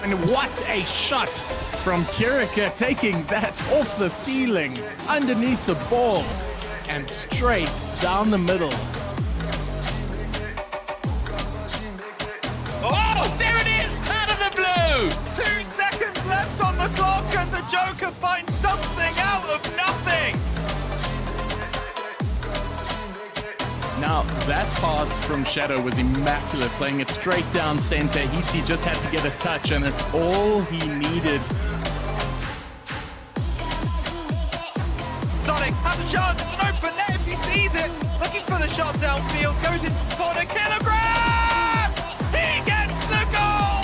And what a shot from Kirica, taking that off the ceiling, underneath the ball, and straight down the middle. Oh, there it is, out of the blue! 2 seconds left on the clock and the Joker finds something out of nothing! Now, that pass from Shadow was immaculate, playing it straight down center. He just had to get a touch, and it's all he needed. Sonic has a chance, an open net if he sees it. Looking for the shot downfield, goes into the corner, kilogram! He gets the goal!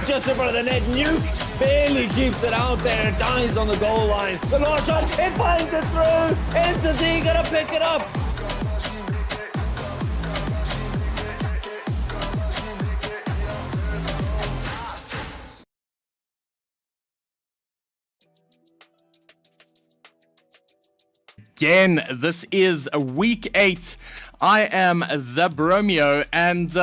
just in front of the net. Nuke barely keeps it out there. Dies on the goal line. The last shot, it finds it through. Entity gonna pick it up. Again, this is week 8. I am TheBromeo, and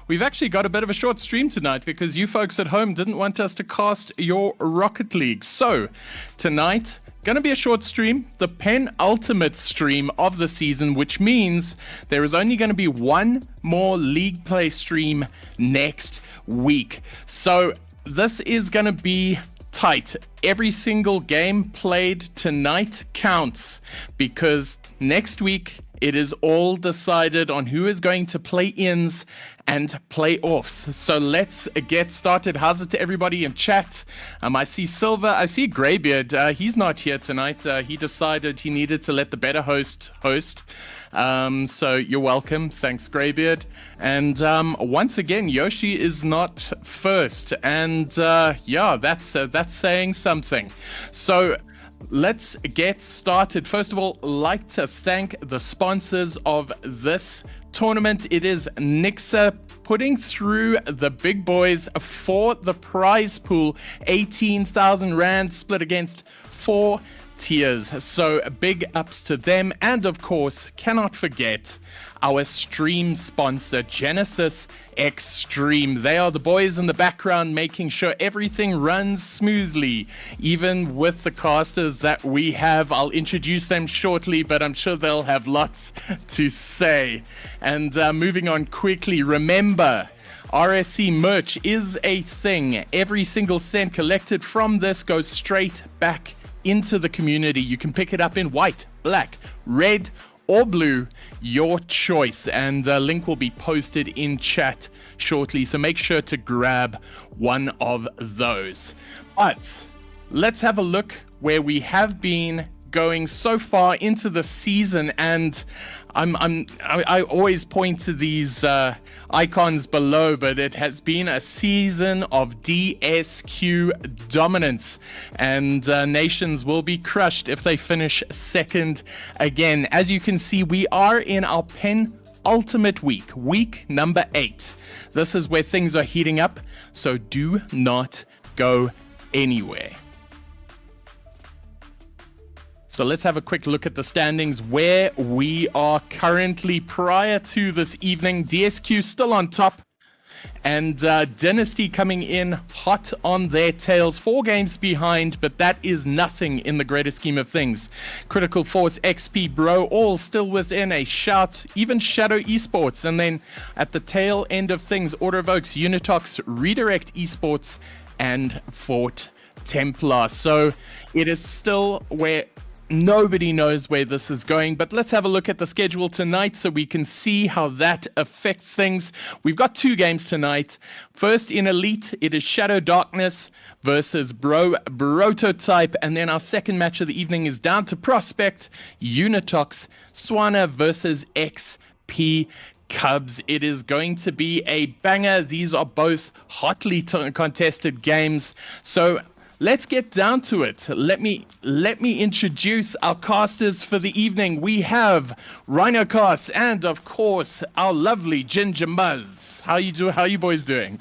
we've actually got a bit of a short stream tonight because you folks at home didn't want us to cast your Rocket League. So tonight, gonna be a short stream, the penultimate stream of the season, which means there is only gonna be one more league play stream next week. So this is gonna be tight. Every single game played tonight counts because next week it is all decided on who is going to play ins and playoffs. So let's get started. How's it to everybody in chat? I see Silver, I see Greybeard. He's not here tonight. He decided he needed to let the better host. So you're welcome. Thanks, Greybeard. And once again, Yoshi is not first. And yeah, that's saying something. So let's get started. First of all, like to thank the sponsors of this tournament. It is Nixa putting through the big boys for the prize pool, 18,000 Rand split against 4 tiers. So big ups to them. And of course, cannot forget our stream sponsor, Genisus Extreme. They are the boys in the background making sure everything runs smoothly, even with the casters that we have. I'll introduce them shortly, but I'm sure they'll have lots to say. And moving on quickly, remember, RSC merch is a thing. Every single cent collected from this goes straight back into the community. You can pick it up in white, black, red, or blue, your choice, and a link will be posted in chat shortly, so make sure to grab one of those. But let's have a look where we have been going so far into the season, and I always point to these icons below, but it has been a season of DSQ dominance, and nations will be crushed if they finish second again. As you can see, we are in our penultimate week number 8. This is where things are heating up, so do not go anywhere. So let's have a quick look at the standings where we are currently prior to this evening. DSQ still on top, and Dynasty coming in hot on their tails, 4 games behind, but that is nothing in the greater scheme of things. Critical Force, XP Bro, all still within a shout, even Shadow Esports, and then at the tail end of things, Order of Okes, UnitOx, Redirect Esports, and Fort Templar. So it is still where nobody knows where this is going, but let's have a look at the schedule tonight so we can see how that affects things. We've got 2 games tonight. First in Elite, it is Shadow Darkness versus Prototype, and then our second match of the evening is down to Prospect, UnitOx, Swana versus XP Cubs. It is going to be a banger. These are both hotly contested games, so let's get down to it. Let me introduce our casters for the evening. We have RhinoCast and of course our lovely Ginger Muzz. How you boys doing?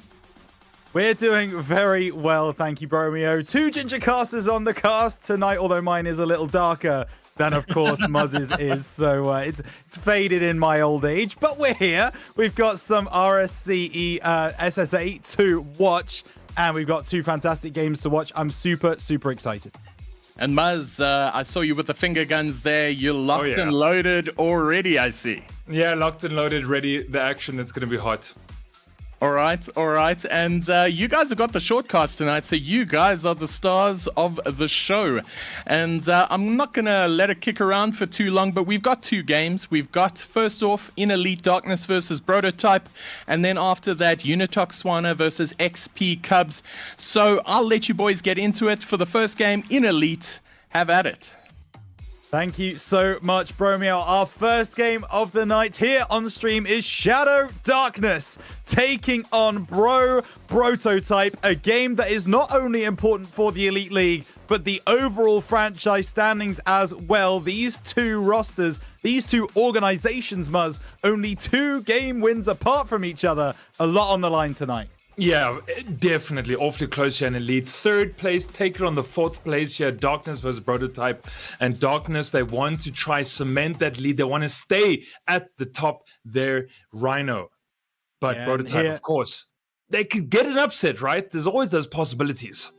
We're doing very well, thank you, Bromeo. 2 ginger casters on the cast tonight, although mine is a little darker than, of course, Muzz's is. So it's faded in my old age. But we're here. We've got some RSC SSA to watch, and we've got 2 fantastic games to watch. I'm super, super excited. And Muzz, I saw you with the finger guns there. You're locked and loaded already, I see. Yeah, locked and loaded, ready. The action, it's going to be hot. All right. And you guys have got the shortcast tonight, so you guys are the stars of the show. And I'm not going to let it kick around for too long, but we've got 2 games. We've got, first off, in Elite Darkness versus Prototype, and then after that, UnitOx Swana versus XP Cubs. So I'll let you boys get into it. For the first game in Elite, have at it. Thank you so much, Bromeo. Our first game of the night here on the stream is Shadow Darkness taking on Prototype, a game that is not only important for the Elite League, but the overall franchise standings as well. These two rosters, these two organizations, Muzz, only 2 game wins apart from each other. A lot on the line tonight. Yeah, definitely awfully close here in Elite. 3rd place, take it on the 4th place here. Darkness versus Prototype. And Darkness, they want to try cement that lead. They want to stay at the top there, Rhino. But Prototype, of course, they could get an upset, right? There's always those possibilities.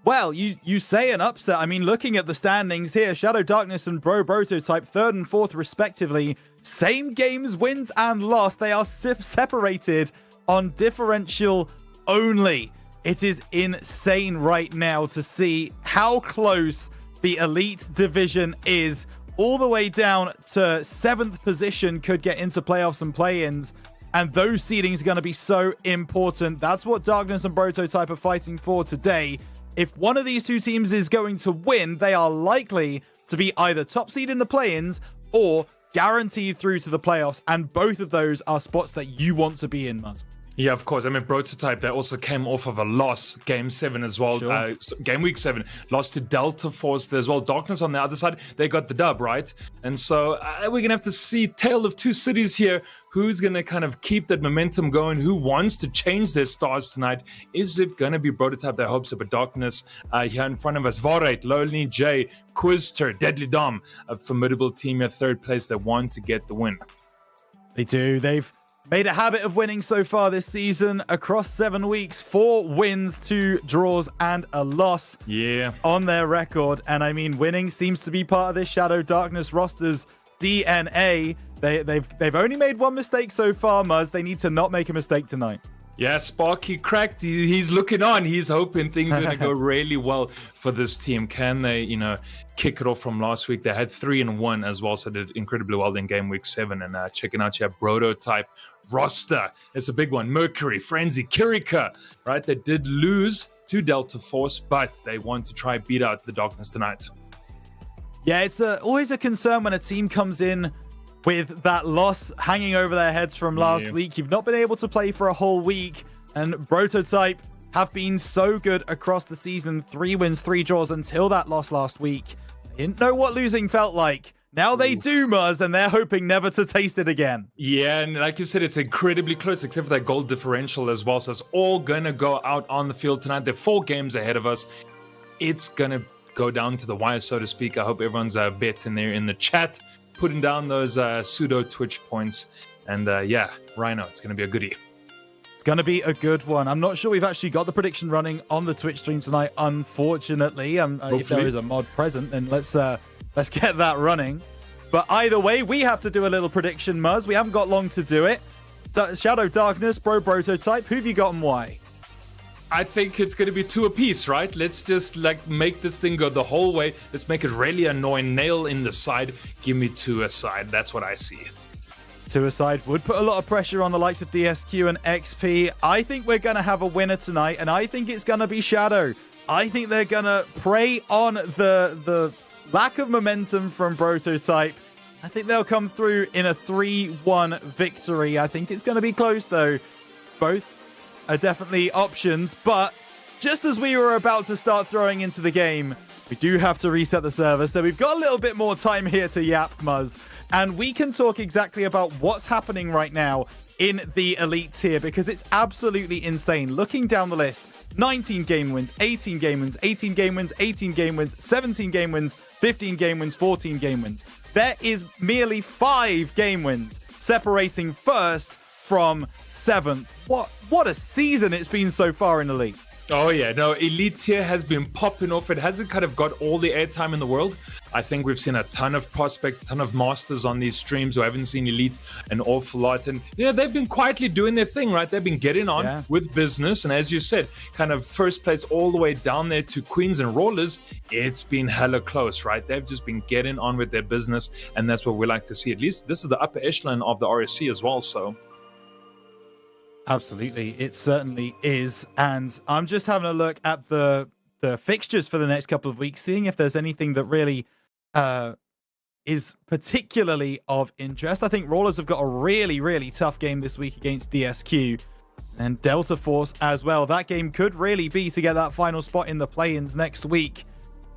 Well, you say an upset. I mean, looking at the standings here, Shadow Darkness and Prototype, 3rd and 4th respectively. Same games, wins and loss. They are separated on differential only. It is insane right now to see how close the Elite Division is. All the way down to 7th position could get into playoffs and play-ins. And those seedings are going to be so important. That's what Darkness and Prototype are fighting for today. If one of these 2 teams is going to win, they are likely to be either top seed in the play-ins or guaranteed through to the playoffs. And both of those are spots that you want to be in, Muzz. Yeah, of course. I mean, Prototype, they also came off of a loss, Game 7 as well. Sure. Game Week 7, lost to Delta Force as well. Darkness on the other side, they got the dub, right? And so we're going to have to see Tale of Two Cities here. Who's going to kind of keep that momentum going? Who wants to change their stars tonight? Is it going to be Prototype? They hope so, but Darkness here in front of us. Vorate, Lonely J, Quizster, Deadly Dom, a formidable team here, 3rd place. They want to get the win. They do. They've made a habit of winning so far this season. Across 7 weeks, 4 wins, 2 draws, and a loss on their record. And I mean, winning seems to be part of this Shadow Darkness roster's DNA. They've only made 1 mistake so far, Muzz. They need to not make a mistake tonight. Yeah, SparkyCracked, he's looking on. He's hoping things are going to go really well for this team. Can they, kick it off from last week? They had 3-1 as well, so did incredibly well in Game Week 7. And checking out your Prototype roster. It's a big one. Mercury, Frenzy, Kirica, right? They did lose to Delta Force, but they want to try beat out the Darkness tonight. Yeah, it's always a concern when a team comes in with that loss hanging over their heads from last week. You've not been able to play for a whole week, and Prototype have been so good across the season. 3 wins, 3 draws until that loss last week. They didn't know what losing felt like. Now they do, Muzz, and they're hoping never to taste it again. Yeah, and like you said, it's incredibly close, except for that goal differential as well. So it's all going to go out on the field tonight. They're 4 games ahead of us. It's going to go down to the wire, so to speak. I hope everyone's betting there in the chat, putting down those pseudo Twitch points. And yeah, Rhino, it's going to be a goodie. It's going to be a good one. I'm not sure we've actually got the prediction running on the Twitch stream tonight, unfortunately. If there is a mod present, then let's get that running. But either way, we have to do a little prediction, Muzz. We haven't got long to do it. Shadow Darkness, Prototype, who have you got and why? I think it's going to be 2 apiece, right? Let's just make this thing go the whole way. Let's make it really annoying. Nail in the side. Give me 2 aside. That's what I see. 2 aside would put a lot of pressure on the likes of DSQ and XP. I think we're going to have a winner tonight, and I think it's going to be Shadow. I think they're going to prey on the lack of momentum from Prototype. I think they'll come through in a 3-1 victory. I think it's going to be close, though. Both are definitely options, but just as we were about to start throwing into the game, we do have to reset the server, so we've got a little bit more time here to yap, Muzz, and we can talk exactly about what's happening right now in the Elite tier, because it's absolutely insane. Looking down the list, 19 game wins, 18 game wins, 18 game wins, 18 game wins, 17 game wins, 15 game wins, 14 game wins. There is merely 5 game wins separating 1st from 7th. What a season it's been so far in the league. Oh yeah, no, Elite tier has been popping off. It hasn't kind of got all the airtime in the world. I think we've seen a ton of prospects, a ton of masters on these streams who haven't seen Elite an awful lot. And yeah, they've been quietly doing their thing, right? They've been getting on with business. And as you said, kind of 1st place all the way down there to Queens and Rollers. It's been hella close, right? They've just been getting on with their business. And that's what we like to see. At least this is the upper echelon of the RSC as well, so... Absolutely, it certainly is. And I'm just having a look at the fixtures for the next couple of weeks, seeing if there's anything that really is particularly of interest. I think Rawlers have got a really, really tough game this week against DSQ and Delta Force as well. That game could really be to get that final spot in the play-ins next week.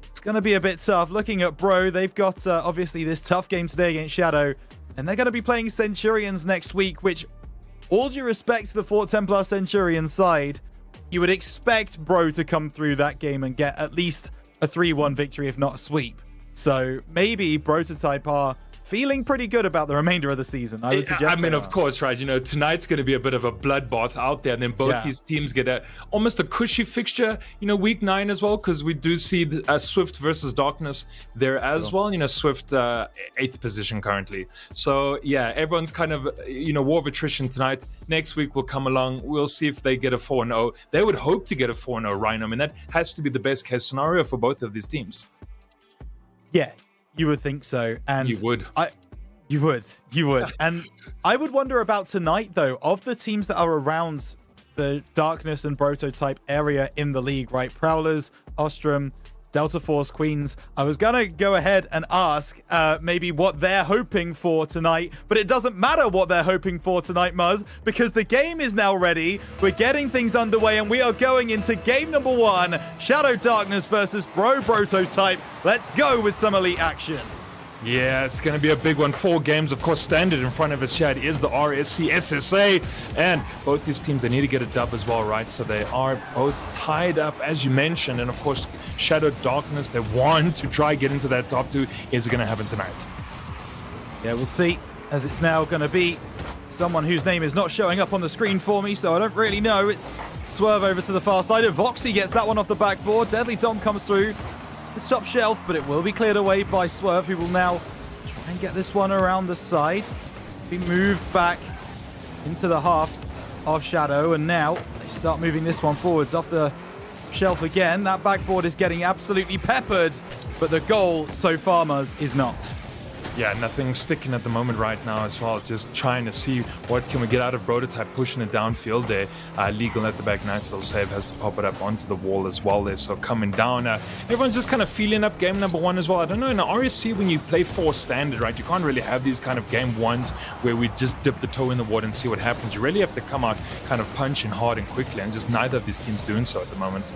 It's going to be a bit tough. Looking at Bro, they've got obviously this tough game today against Shadow, and they're going to be playing Centurions next week, which, all due respect to the Fort Templar Centurion side, you would expect Bro to come through that game and get at least a 3-1 victory, if not a sweep. So maybe Prototype are feeling pretty good about the remainder of the season. I would suggest. I mean, of course, right? You know, tonight's going to be a bit of a bloodbath out there, and then both these teams get almost a cushy fixture. You know, week 9 as well, because we do see Swift versus Darkness there as well. You know, Swift 8th position currently. So yeah, everyone's kind of war of attrition tonight. Next week will come along. We'll see if they get a 4-0. They would hope to get a 4-0 Rhino. I mean, that has to be the best case scenario for both of these teams. Yeah. You would think so, and you would. You would, and I would wonder about tonight though. Of the teams that are around the Darkness and Prototype area in the league, right? Prowlers, Ostrom, Delta Force, Queens. I was gonna go ahead and ask maybe what they're hoping for tonight, but it doesn't matter what they're hoping for tonight, Muzz, because the game is now ready. We're getting things underway, and we are going into game number 1, Shadow Darkness versus Bro Prototype. Let's go with some elite action. Yeah, it's going to be a big one. 4 games, of course. Standard in front of us, Chad, is the RSC SSA. And both these teams, they need to get a dub as well, right? So they are both tied up, as you mentioned. And, of course, Shadow Darkness, they want to try get into that top 2. Is it going to happen tonight? Yeah, we'll see, as it's now going to be someone whose name is not showing up on the screen for me, so I don't really know. It's Swerve over to the far side. Voxy gets that one off the backboard. Deadly Dom comes through the top shelf, but it will be cleared away by Swerve, who will now try and get this one around the side. Be moved back into the half of Shadow, and now they start moving this one forwards off the shelf again. That backboard is getting absolutely peppered, but the goal so far, Muzz, is not. Yeah, nothing sticking at the moment right now as well. Just trying to see what can we get out of Prototype, pushing it downfield there. Legal at the back, nice little save, has to pop it up onto the wall as well there. So coming down, everyone's just kind of feeling up game number 1 as well. I don't know, in the RSC, when you play 4 standard, right, you can't really have these kind of game 1s where we just dip the toe in the water and see what happens. You really have to come out kind of punching hard and quickly, and just neither of these teams doing so at the moment.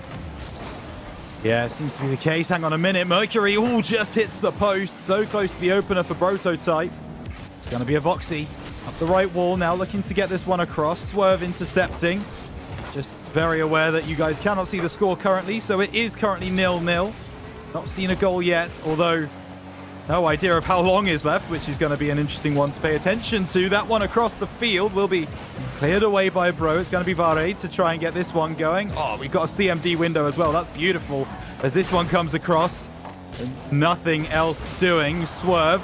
Yeah, seems to be the case. Hang on a minute. Mercury all just hits the post. So close to the opener for Prototype. It's going to be a Voxy up the right wall now, looking to get this one across. Swerve intercepting. Just very aware that you guys cannot see the score currently, so it is currently 0-0. Not seen a goal yet, although no idea of how long is left, which is going to be an interesting one to pay attention to. That one across the field will be cleared away by Bro. It's going to be Arid to try and get this one going. Oh, we've got a CMD window as well. That's beautiful as this one comes across. Nothing else doing. Swerve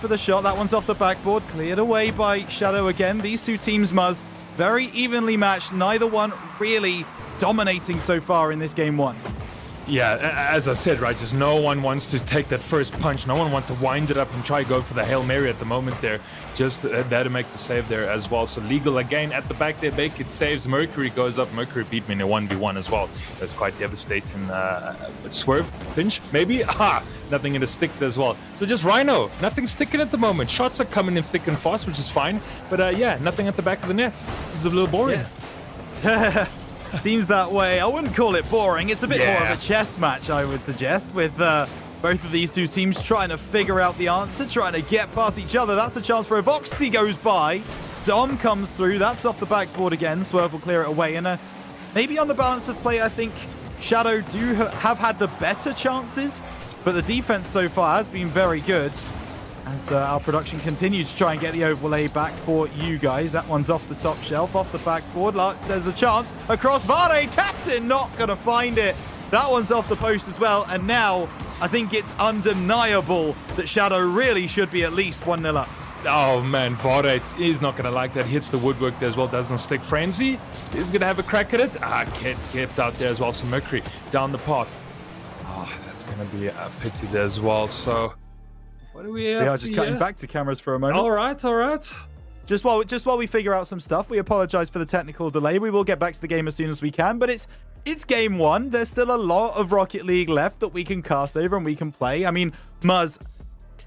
for the shot. That one's off the backboard. Cleared away by Shadow again. These two teams, Muzz, very evenly matched. Neither one really dominating so far in this game 1. Yeah, as I said, right, just no one wants to take that first punch. No one wants to wind it up and try to go for the Hail Mary at the moment there. Just there to make the save there as well. So Legal again at the back there, Baked saves. Mercury goes up. Mercury beat me in a 1v1 as well. That's quite devastating. Swerve, pinch, maybe? Aha! Nothing in the stick as well. So just Rhino, nothing sticking at the moment. Shots are coming in thick and fast, which is fine. But yeah, nothing at the back of the net. It's a little boring. Yeah. Seems that way. I wouldn't call it boring. It's a bit more of a chess match, I would suggest, with both of these two teams trying to figure out the answer, trying to get past each other. That's a chance for a Voxy goes by. Dom comes through. That's off the backboard again. Swerve will clear it away. And maybe on the balance of play, I think Shadow do have had the better chances, but the defense so far has been very good. As our production continues to try and get the overlay back for you guys. That one's off the top shelf, off the backboard. There's a chance across Vare. Captain not going to find it. That one's off the post as well. And now I think it's undeniable that Shadow really should be at least 1-0 up. Oh man, Vare is not going to like that. Hits the woodwork there as well. Doesn't stick. Frenzy is going to have a crack at it. Kept out there as well. So Mercury down the path. Oh, that's going to be a pity there as well. So what do we have? We are just cutting back to cameras for a moment. All right. Just while we figure out some stuff, we apologize for the technical delay. We will get back to the game as soon as we can, but it's game 1. There's still a lot of Rocket League left that we can cast over and we can play. I mean, Muzz,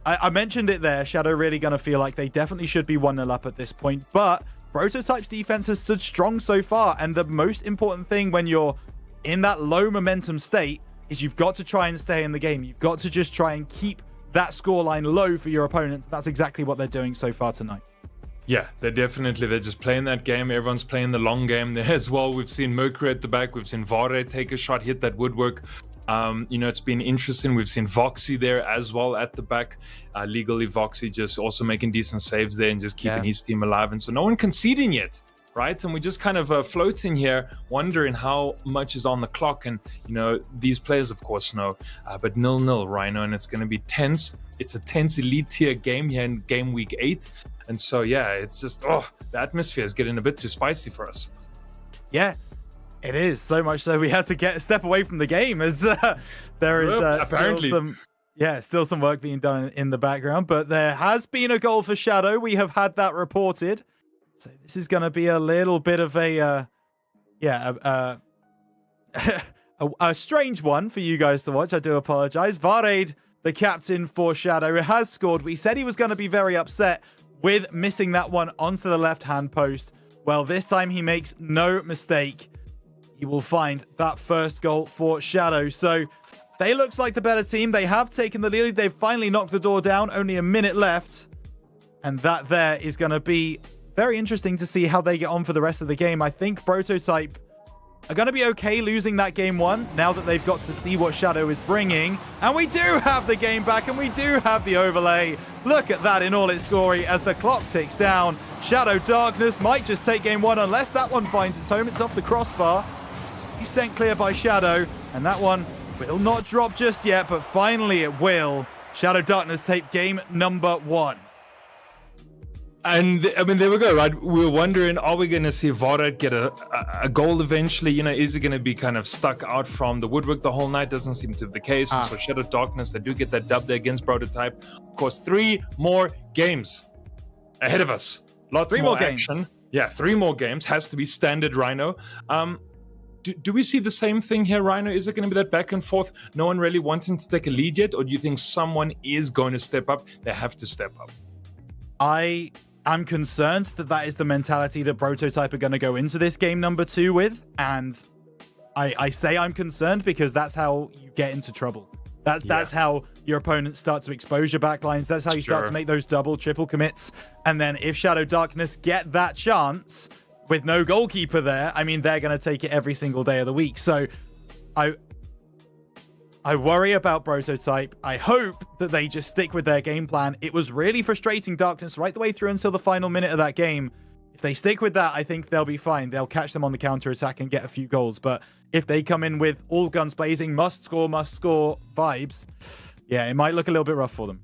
I mentioned it there. Shadow really going to feel like they definitely should be 1-0 up at this point. But Prototype's defense has stood strong so far. And the most important thing when you're in that low momentum state is you've got to try and stay in the game. You've got to just try and keep that scoreline low for your opponents. That's exactly what they're doing so far tonight. Yeah, they're just playing that game. Everyone's playing the long game there as well. We've seen Mercury at the back. We've seen Vare take a shot, hit that woodwork. It's been interesting. We've seen Voxy there as well at the back. Legally, Voxy just also making decent saves there and just keeping his team alive. And so no one conceding yet, right? And we're just kind of floating here, wondering how much is on the clock. And, these players, of course, know. But 0-0, Rhino, and it's going to be tense. It's a tense elite tier game here in game week 8. And so, yeah, it's just, the atmosphere is getting a bit too spicy for us. Yeah, it is. So much so we had to step away from the game as there is apparently still some work being done in the background. But there has been a goal for Shadow. We have had that reported. So this is going to be a little bit of a strange one for you guys to watch. I do apologize. Vareid, the captain for Shadow, has scored. We said he was going to be very upset with missing that one onto the left-hand post. Well, this time he makes no mistake. He will find that first goal for Shadow. So they looks like the better team. They have taken the lead. They've finally knocked the door down. Only a minute left. And that there is going to be very interesting to see how they get on for the rest of the game. I think Prototype are going to be okay losing that game 1 now that they've got to see what Shadow is bringing. And we do have the game back, and we do have the overlay. Look at that in all its glory as the clock ticks down. Shadow Darkness might just take game 1 unless that one finds its home. It's off the crossbar. He's sent clear by Shadow, and that one will not drop just yet, but finally it will. Shadow Darkness take game number 1. And there we go, right? We were wondering, are we going to see Vared get a goal eventually? Is he going to be kind of stuck out from the woodwork the whole night? Doesn't seem to be the case. And so Shadow Darkness, they do get that dub there against Prototype. Of course, 3 more games ahead of us. Lots more action. Games. Yeah, 3 more games. Has to be standard, Rhino. Do we see the same thing here, Rhino? Is it going to be that back and forth? No one really wanting to take a lead yet? Or do you think someone is going to step up? They have to step up. I'm concerned that is the mentality that Prototype are going to go into this game number 2 with. And I say I'm concerned because that's how you get into trouble. That's how your opponents start to expose your backlines. That's how you start to make those double, triple commits. And then if Shadow Darkness get that chance with no goalkeeper there, they're going to take it every single day of the week. So I worry about Prototype. I hope that they just stick with their game plan. It was really frustrating Darkness right the way through until the final minute of that game. If they stick with that, I think they'll be fine. They'll catch them on the counter-attack and get a few goals. But if they come in with all guns blazing, must score vibes, it might look a little bit rough for them.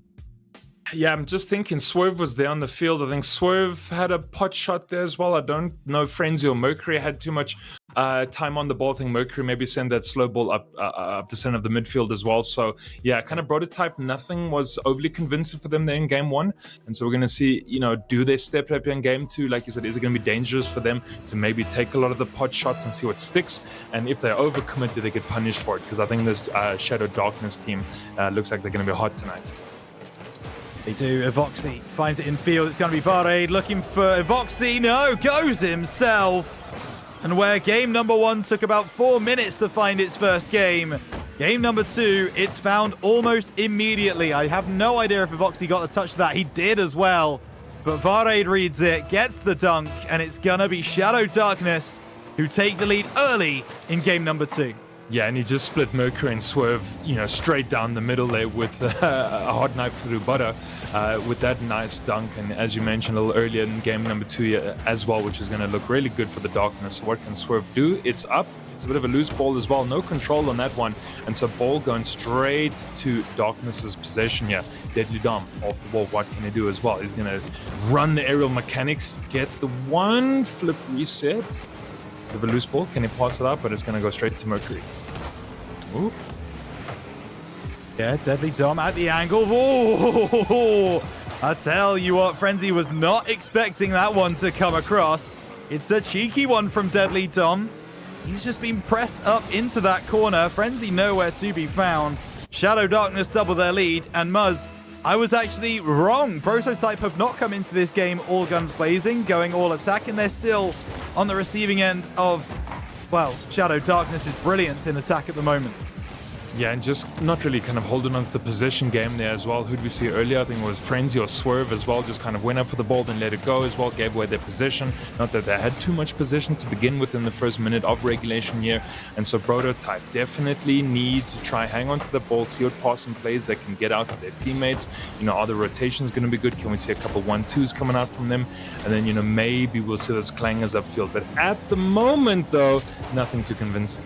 Yeah, I'm just thinking Swerve was there on the field. I think Swerve had a pot shot there as well. I don't know if Frenzy or Mercury had too much time on the ball. I think Mercury maybe sent that slow ball up the center of the midfield as well. So, yeah, kind of Prototype. Nothing was overly convincing for them there in game 1. And so we're going to see, do they step up in game 2? Like you said, is it going to be dangerous for them to maybe take a lot of the pot shots and see what sticks? And if they overcommit, do they get punished for it? Because I think this Shadow Darkness team looks like they're going to be hot tonight. They do. Evoxy finds it in field. It's going to be Vareid looking for Evoxy. No, goes himself. And where game number 1 took about 4 minutes to find its first game, game number 2, it's found almost immediately. I have no idea if Evoxy got the touch of that. He did as well. But Vareid reads it, gets the dunk, and it's going to be Shadow Darkness who take the lead early in game number 2. Yeah, and he just split Mercury and Swerve, straight down the middle there with a hot knife through butter with that nice dunk. And as you mentioned a little earlier in game number 2 as well, which is going to look really good for the Darkness. So what can Swerve do? It's up. It's a bit of a loose ball as well. No control on that one. And so ball going straight to Darkness's possession here. Deadly Dom off the ball. What can he do as well? He's going to run the aerial mechanics. Gets the one flip reset. With a loose ball. Can he pass it up? But it's going to go straight to Mercury. Ooh. Yeah, Deadly Dom at the angle. Oh, I tell you what, Frenzy was not expecting that one to come across. It's a cheeky one from Deadly Dom. He's just been pressed up into that corner. Frenzy nowhere to be found. Shadow Darkness double their lead, and Muzz I was actually wrong. Prototype have not come into this game all guns blazing, going all attack, and they're still on the receiving end of, well, Shadow Darkness's brilliance in attack at the moment. Yeah, and just not really kind of holding on to the possession game there as well. Who did we see earlier? I think it was Frenzy or Swerve as well. Just kind of went up for the ball, then let it go as well. Gave away their possession. Not that they had too much possession to begin with in the first minute of regulation here. And so Prototype definitely need to try hang on to the ball, see what passing plays they can get out to their teammates. You know, are the rotations going to be good? Can we see a couple 1-2s coming out from them? And then, you know, maybe we'll see those clangers upfield. But at the moment, though, nothing too convincing.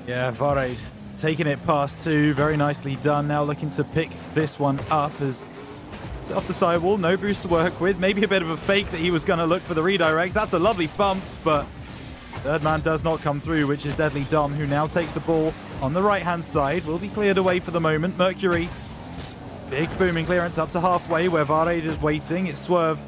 Yeah, Arid taking it past 2, very nicely done. Now looking to pick this one up as it's off the sidewall, no boost to work with. Maybe a bit of a fake that he was going to look for the redirect. That's a lovely bump, but third man does not come through, which is Deadly Dom, who now takes the ball on the right-hand side. Will be cleared away for the moment. Mercury, big booming clearance up to halfway where Arid is waiting. It's Swerve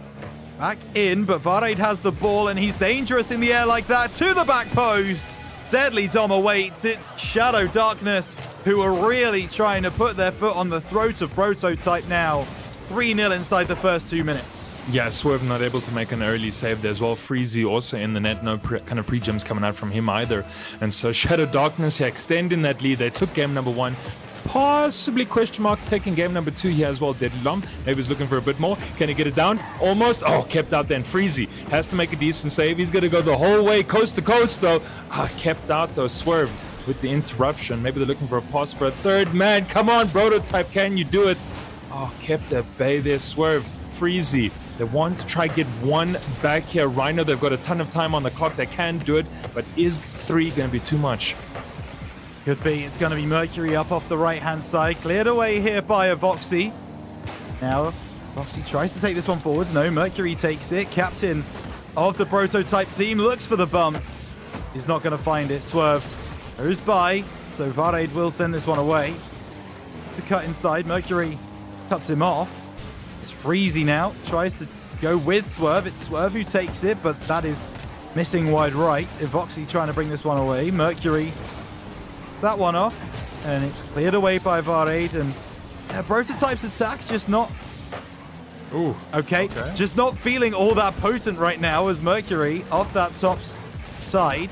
back in, but Arid has the ball and he's dangerous in the air like that to the back post. Deadly Dom awaits. It's Shadow Darkness who are really trying to put their foot on the throat of Prototype now. 3-0 inside the first 2 minutes. Yeah, Swerve not able to make an early save there as well. Freezy also in the net, no kind of pre-jumps coming out from him either. And so Shadow Darkness here extending that lead. They took game number 1. Possibly question mark taking game number 2 here as well. Deadly Dom maybe he's looking for a bit more. Can he get it down? Almost. Oh, kept out then. Freezy has to make a decent save. He's going to go the whole way coast to coast though. Kept out though. Swerve with the interruption. Maybe they're looking for a pass for a third man. Come on, Prototype, can you do it? Oh, kept at bay there. Swerve, Freezy. They want to try get one back here. Rhino, they've got a ton of time on the clock. They can do it, but is 3 going to be too much? Could be. It's going to be Mercury up off the right-hand side. Cleared away here by AAOKY. Now, AAOKY tries to take this one forwards. No, Mercury takes it. Captain of the Prototype team looks for the bump. He's not going to find it. Swerve goes by, so Arid will send this one away. It's a cut inside. Mercury cuts him off. It's Freezy now. Tries to go with Swerve. It's Swerve who takes it, but that is missing wide right. AAOKY trying to bring this one away. Mercury that one off, and it's cleared away by Arid, and Prototype's attack just not okay, just not feeling all that potent right now as Mercury off that top side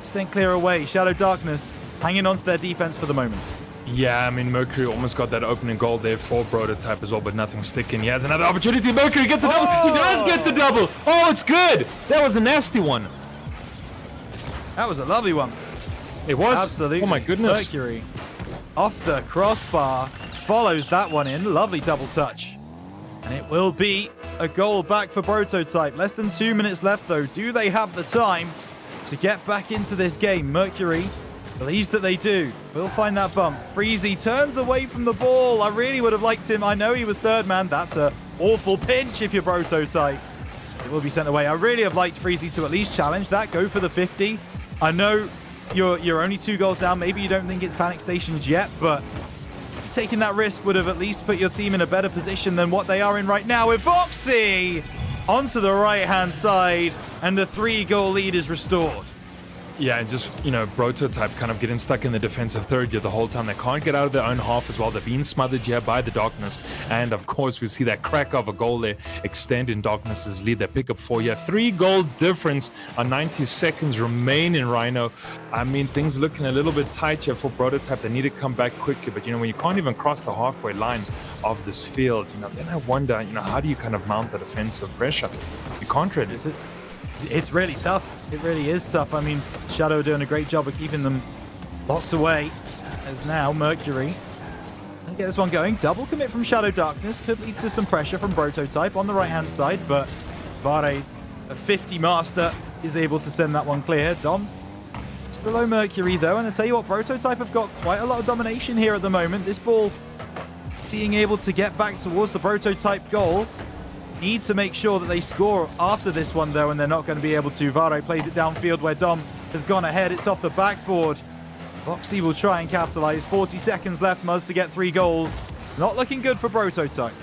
sent clear away. Shadow Darkness hanging on to their defense for the moment. Yeah, I mean, Mercury almost got that opening goal there for Prototype as well, but nothing sticking. He has another opportunity. Mercury gets the double. He does get the double. Oh, it's good. That was a nasty one. That was a lovely one. It was? Absolutely. Oh my goodness. Mercury off the crossbar follows that one in. Lovely double touch. And it will be a goal back for Prototype. Less than 2 minutes left though. Do they have the time to get back into this game? Mercury believes that they do. We'll find that bump. Freezy turns away from the ball. I really would have liked him. I know he was third man. That's an awful pinch if you're Prototype. It will be sent away. I really have liked Freezy to at least challenge that. Go for the 50. I know you're only 2 goals down. Maybe you don't think it's panic stations yet, but taking that risk would have at least put your team in a better position than what they are in right now. With AAOKY onto the right-hand side, and the 3-goal lead is restored. Yeah, and just, you know, Prototype kind of getting stuck in the defensive third here the whole time. They can't get out of their own half as well. They're being smothered here by the Darkness. And, of course, we see that crack of a goal there, extending Darkness's lead. They pick up 4 here. 3-goal difference on 90 seconds remain in Rhino. I mean, things looking a little bit tight here for Prototype. They need to come back quickly. But, you know, when you can't even cross the halfway line of this field, you know, then I wonder, you know, how do you kind of mount the defensive pressure? You can't really. It's really tough. It really is tough. I mean, Shadow doing a great job of keeping them locked away. As now Mercury can get this one going. Double commit from Shadow Darkness could lead to some pressure from Prototype on the right-hand side, but Arid, a 50 master, is able to send that one clear. Dom is below Mercury though, and I tell you what, Prototype have got quite a lot of domination here at the moment. This ball being able to get back towards the Prototype goal. Need to make sure that they score after this one, though, and they're not going to be able to. Arid plays it downfield where Dom has gone ahead. It's off the backboard. AAOKY will try and capitalize. 40 seconds left, Muzz, to get 3 goals. It's not looking good for Prototype.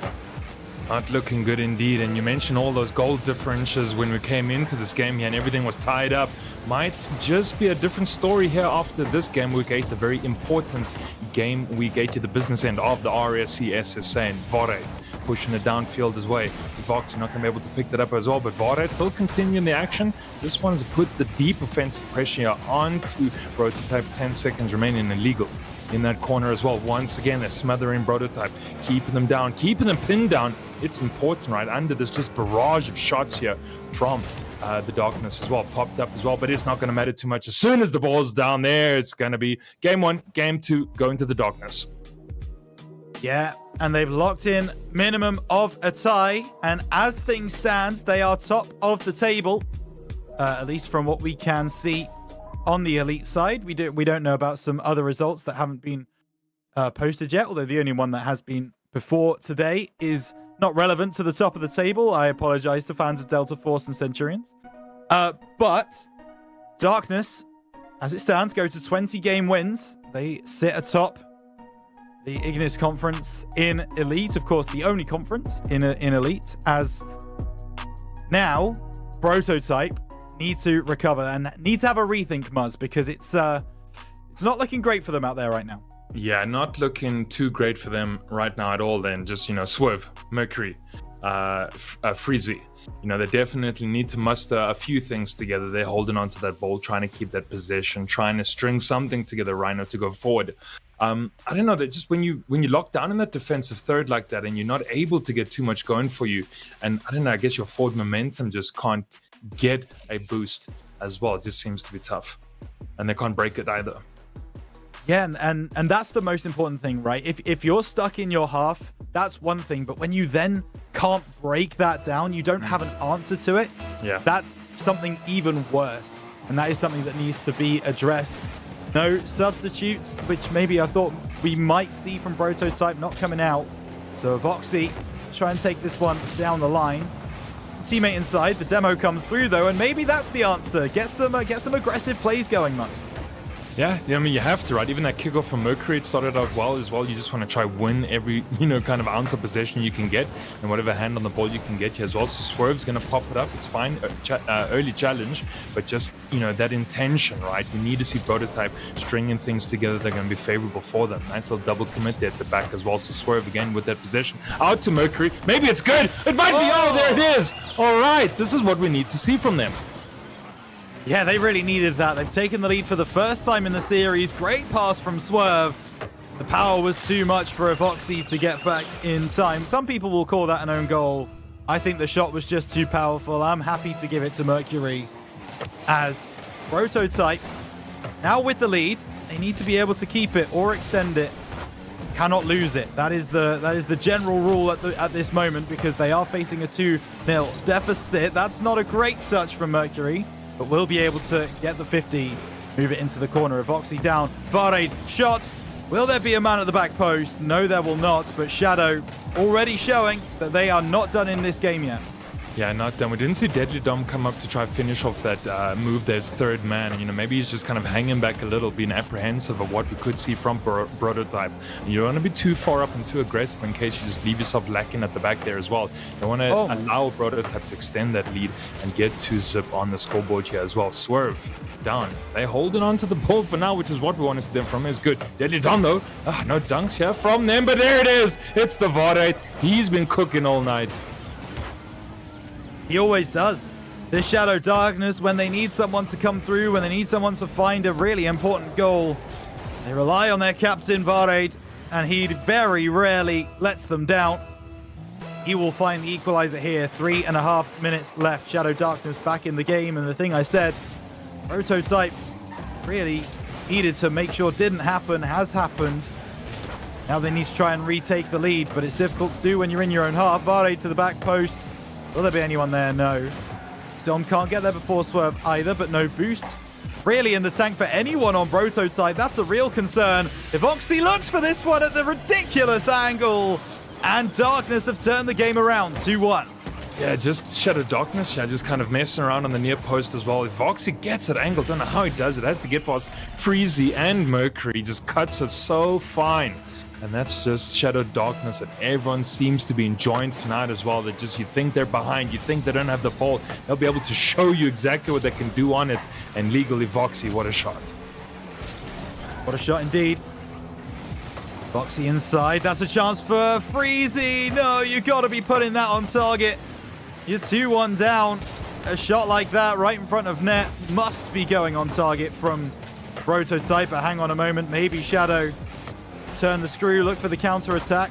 Not looking good indeed. And you mentioned all those goal differences when we came into this game here and everything was tied up. Might just be a different story here after this game, week 8, a very important game week 80, the business end of the RSC SSA, and VuDu pushing it downfield as well. Vox not going to be able to pick that up as well, but VuDu still continuing the action. Just wants to put the deep offensive pressure onto Prototype. 10 seconds remaining illegal in that corner as well. Once again, they're smothering Prototype, keeping them down, keeping them pinned down. It's important, right? Under this just barrage of shots here from the darkness as well, popped up as well, but it's not going to matter too much. As soon as the ball's down there, it's going to be game 1, game 2, go into the darkness. Yeah, and they've locked in minimum of a tie, and as things stand, they are top of the table, at least from what we can see on the elite side. We don't know about some other results that haven't been posted yet, although the only one that has been before today is not relevant to the top of the table. I apologize to fans of Delta Force and Centurions. But Darkness, as it stands, go to 20 game wins. They sit atop the Ignis Conference in Elite. Of course, the only conference in Elite, as now Prototype need to recover and need to have a rethink, Muzz, because it's not looking great for them out there right now. Yeah, not looking too great for them right now at all. Then just, Swerve, Mercury, Freezy. They definitely need to muster a few things together. They're holding on to that ball, trying to keep that possession, trying to string something together, Rhino, to go forward. I don't know, that just when you lock down in that defensive third like that and you're not able to get too much going for you, and I don't know, I guess your forward momentum just can't get a boost as well. It just seems to be tough, and they can't break it either. Yeah, and that's the most important thing, right? If you're stuck in your half, that's one thing, but when you then can't break that down, you don't have an answer to it. Yeah, that's something even worse, and that is something that needs to be addressed. No substitutes, which maybe I thought we might see from Prototype, not coming out. So Voxy try and take this one down the line. Teammate inside, the demo comes through though, and maybe that's the answer. Get some aggressive plays going, Muzz. Yeah, I mean, you have to, right? Even that kickoff from Mercury, it started out well as well. You just want to try win every, kind of ounce of possession you can get, and whatever hand on the ball you can get here as well. So Swerve's going to pop it up. It's fine, early challenge, but just, that intention, right? You need to see Prototype stringing things together that are going to be favorable for them. Nice little double commit there at the back as well. So Swerve again with that possession. Out to Mercury. Maybe it's good. It might be. Oh, there it is. All right. This is what we need to see from them. Yeah, they really needed that. They've taken the lead for the first time in the series. Great pass from Swerve. The power was too much for Voxy to get back in time. Some people will call that an own goal. I think the shot was just too powerful. I'm happy to give it to Mercury, as Prototype, now with the lead, they need to be able to keep it or extend it. Cannot lose it. That is the general rule at this moment, because they are facing a 2-0 deficit. That's not a great touch from Mercury, but we'll be able to get the 50, move it into the corner. Of Voxy down. Varade shot. Will there be a man at the back post? No, there will not, but Shadow already showing that they are not done in this game yet. Yeah, not done. We didn't see Deadly Dom come up to try finish off that move. There's third man. Maybe he's just kind of hanging back a little, being apprehensive of what we could see from Prototype. And you don't want to be too far up and too aggressive in case you just leave yourself lacking at the back there as well. You want to allow Prototype to extend that lead and get 2-zip on the scoreboard here as well. Swerve down. They're holding on to the ball for now, which is what we want to see them from. Is good. Deadly Dom though. No dunks here from them, but there it is. It's the VuDu. He's been cooking all night. He always does. This Shadow Darkness, when they need someone to come through, when they need someone to find a really important goal, they rely on their captain, Varade, and he very rarely lets them down. He will find the equalizer here. 3.5 minutes left. Shadow Darkness back in the game, and the thing I said, Prototype really needed to make sure didn't happen, has happened. Now they need to try and retake the lead, but it's difficult to do when you're in your own half. Varade to the back post. Will there be anyone there? No. Dom can't get there before Swerve either, but no boost really in the tank for anyone on Prototype. That's a real concern. Evoxy looks for this one at the ridiculous angle, and Darkness have turned the game around 2-1. Yeah, just Shadow Darkness, just kind of messing around on the near post as well. If Voxy gets it angled, don't know how he does it. Has to get past Freezy and Mercury, just cuts it so fine. And that's just Shadow Darkness that everyone seems to be enjoying tonight as well. That just, you think they're behind, you think they don't have the ball. They'll be able to show you exactly what they can do on it. And legally, Voxy, what a shot. What a shot indeed. Foxy inside. That's a chance for Freezy. No, you got to be putting that on target. You're 2-1 down. A shot like that right in front of net must be going on target from Prototype. But hang on a moment. Maybe Shadow turn the screw, look for the counter attack.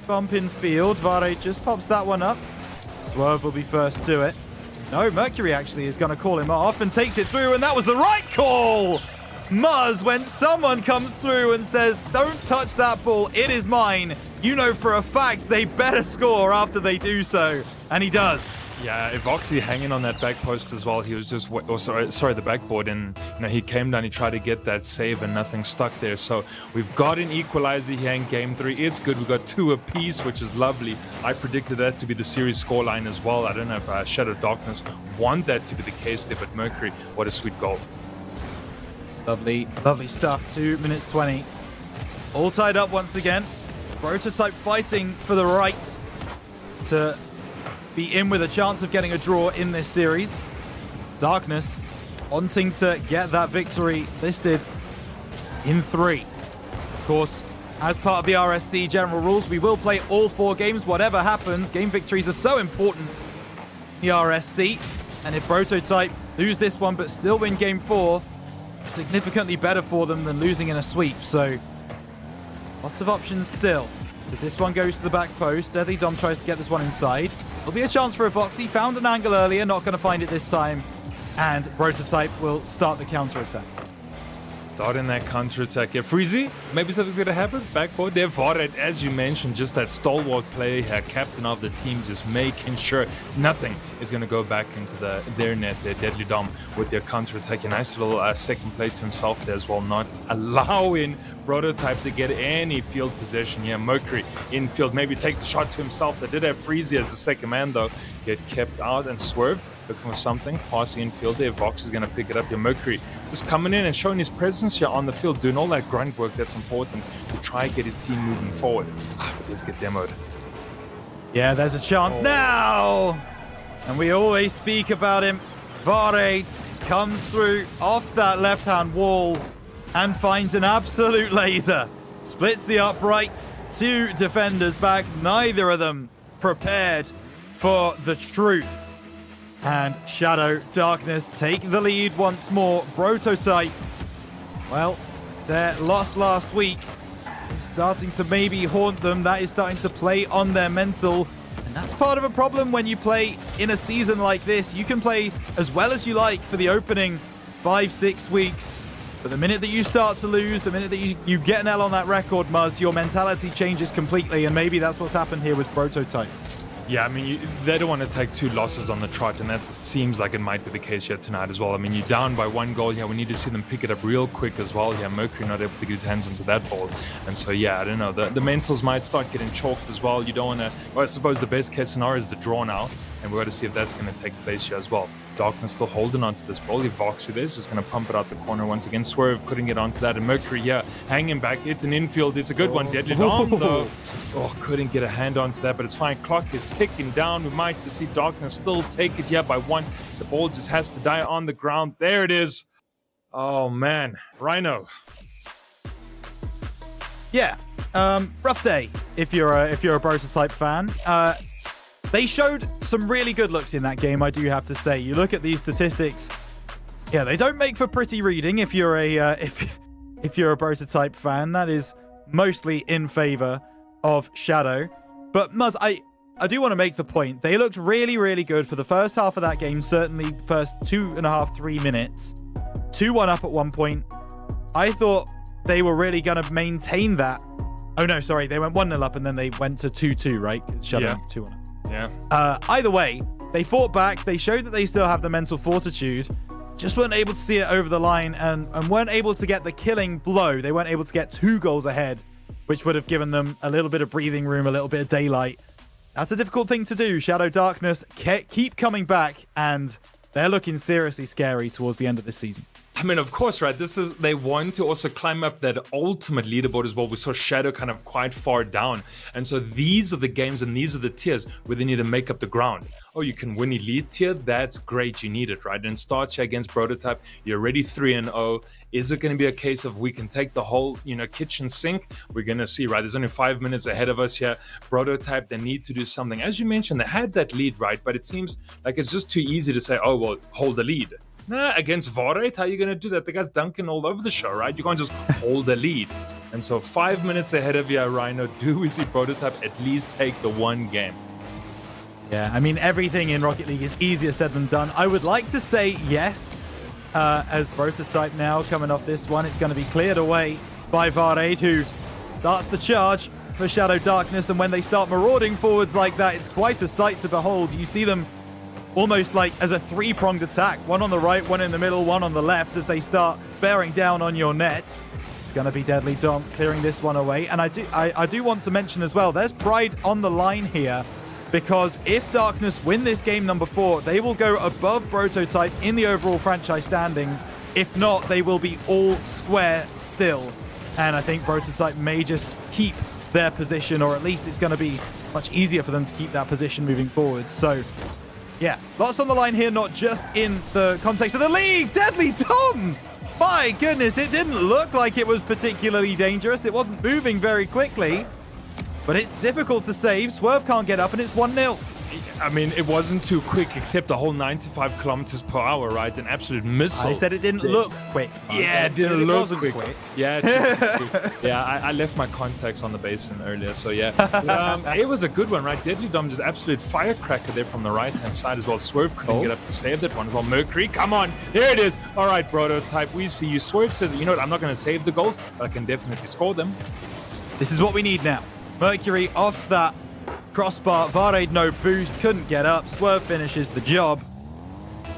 Bump in field. Vare just pops that one up. Swerve will be first to it. No, Mercury actually is going to call him off and takes it through, and that was the right call! Muzz, when someone comes through and says, don't touch that ball, it is mine, you know for a fact they better score after they do so. And he does. Yeah, Evoxy hanging on that back post as well. He was just, sorry, the backboard, and he came down. He tried to get that save, and nothing stuck there. So we've got an equalizer here in Game 3. It's good. We've got 2 apiece, which is lovely. I predicted that to be the series scoreline as well. I don't know if Shadow Darkness want that to be the case there, but Mercury, what a sweet goal. Lovely, lovely stuff. 2 minutes 20. All tied up once again. Prototype fighting for the right to be in with a chance of getting a draw in this series. Darkness wanting to get that victory listed in 3. Of course, as part of the RSC general rules, we will play all 4 games, whatever happens. Game victories are so important in the RSC. And if Prototype lose this one but still win game 4, significantly better for them than losing in a sweep. So lots of options still. As this one goes to the back post, Deadly Dom tries to get this one inside. There'll be a chance for Evoxy. Found an angle earlier, not going to find it this time. And Prototype will start the counter-attack. Starting that counter-attack. Yeah, Freezy, maybe something's going to happen. Backboard there. Vared, as you mentioned, just that stalwart play here. Captain of the team just making sure nothing is going to go back into their net. Their Deadly Dom with their counter-attack. A nice little second play to himself there as well. Not allowing Prototype to get any field possession. Yeah, Mercury in field. Maybe takes the shot to himself. They did have Freezy as the second man, though. Get kept out and Swerve. Looking for something, passing in field there. Vox is going to pick it up here. Mercury just coming in and showing his presence here on the field, doing all that grunt work that's important to try and get his team moving forward. But let's get demoed. Yeah, there's a chance now! And we always speak about him. Varade comes through off that left-hand wall and finds an absolute laser. Splits the uprights, 2 defenders back, neither of them prepared for the truth. And Shadow Darkness take the lead once more. Prototype, well, their loss last week is starting to maybe haunt them. That is starting to play on their mental. And that's part of a problem when you play in a season like this. You can play as well as you like for the opening 5-6 weeks. But the minute that you start to lose, the minute that you get an L on that record, Muzz, your mentality changes completely. And maybe that's what's happened here with Prototype. Yeah, I mean, they don't want to take 2 losses on the trot, and that seems like it might be the case here tonight as well. I mean, you're down by 1 goal here. We need to see them pick it up real quick as well here. Mercury not able to get his hands onto that ball. And so, yeah, I don't know. The mentals might start getting chalked as well. You don't want to... Well, I suppose the best case scenario is the draw now, and we've got to see if that's going to take place here as well. Darkness still holding onto this ball. Evoxy there is just going to pump it out the corner once again. Swerve couldn't get onto that. And Mercury, yeah, hanging back. It's an infield. It's a good one. Deadly Dom, though. Oh, couldn't get a hand onto that, but it's fine. Clock is ticking down. We might just see Darkness still take it here by 1. The ball just has to die on the ground. There it is. Oh, man. Rhino. Yeah. Rough day if you're a Prototype fan. They showed some really good looks in that game, I do have to say. You look at these statistics, yeah, they don't make for pretty reading if you're a if you're a Prototype fan. That is mostly in favor of Shadow. But Muzz, I do want to make the point. They looked really, really good for the first half of that game, certainly first 2.5, 3 minutes. 2-1 up at one point. I thought they were really going to maintain that. Oh, no, sorry. They went 1-0 up and then they went to 2-2, right? Shadow, yeah. 2-1 up. Yeah. Either way, they fought back. They showed that they still have the mental fortitude. Just weren't able to see it over the line and weren't able to get the killing blow. They weren't able to get 2 goals ahead, which would have given them a little bit of breathing room, a little bit of daylight. That's a difficult thing to do. Shadow Darkness keep coming back, and they're looking seriously scary towards the end of this season. I mean, of course, right? They want to also climb up that ultimate leaderboard as well. We saw Shadow kind of quite far down. And so these are the games and these are the tiers where they need to make up the ground. Oh, you can win elite tier? That's great. You need it, right? And start against Prototype. You're already 3-0. Is it going to be a case of we can take the whole, kitchen sink? We're going to see, right? There's only 5 minutes ahead of us here. Prototype, they need to do something. As you mentioned, they had that lead, right? But it seems like it's just too easy to say, oh, well, hold the lead. Nah, against VuDu, how are you going to do that? The guy's dunking all over the show, right? You can't just hold the lead. And so 5 minutes ahead of you, Rhino, do we see Prototype at least take the one game? Yeah, I mean, everything in Rocket League is easier said than done. I would like to say yes, as Prototype now coming off this one. It's going to be cleared away by VuDu, who starts the charge for Shadow Darkness. And when they start marauding forwards like that, it's quite a sight to behold. You see them almost like as a three-pronged attack. One on the right, one in the middle, one on the left as they start bearing down on your net. It's going to be Deadly Dom clearing this one away. And I do want to mention as well, there's pride on the line here, because if Darkness win this game number 4, they will go above Prototype in the overall franchise standings. If not, they will be all square still. And I think Prototype may just keep their position, or at least it's going to be much easier for them to keep that position moving forward. So yeah, lots on the line here, not just in the context of the league. Deadly Dom! My goodness, it didn't look like it was particularly dangerous. It wasn't moving very quickly, but it's difficult to save. Swerve can't get up, and it's 1-0. I mean, it wasn't too quick, except the whole 95 kilometers per hour, right? An absolute missile. I said it didn't look quick. Yeah, it didn't look quick. Yeah, true. Yeah, I left my contacts on the basin earlier, so yeah. It was a good one, right? Deadly Dom, just absolute firecracker there from the right-hand side as well. Swerve couldn't get up to save that one as well. Mercury, come on. There it is. All right, Prototype, we see you. Swerve says, you know what, I'm not going to save the goals, but I can definitely score them. This is what we need now. Mercury off that crossbar. VuDu no boost, couldn't get up. Swerve finishes the job.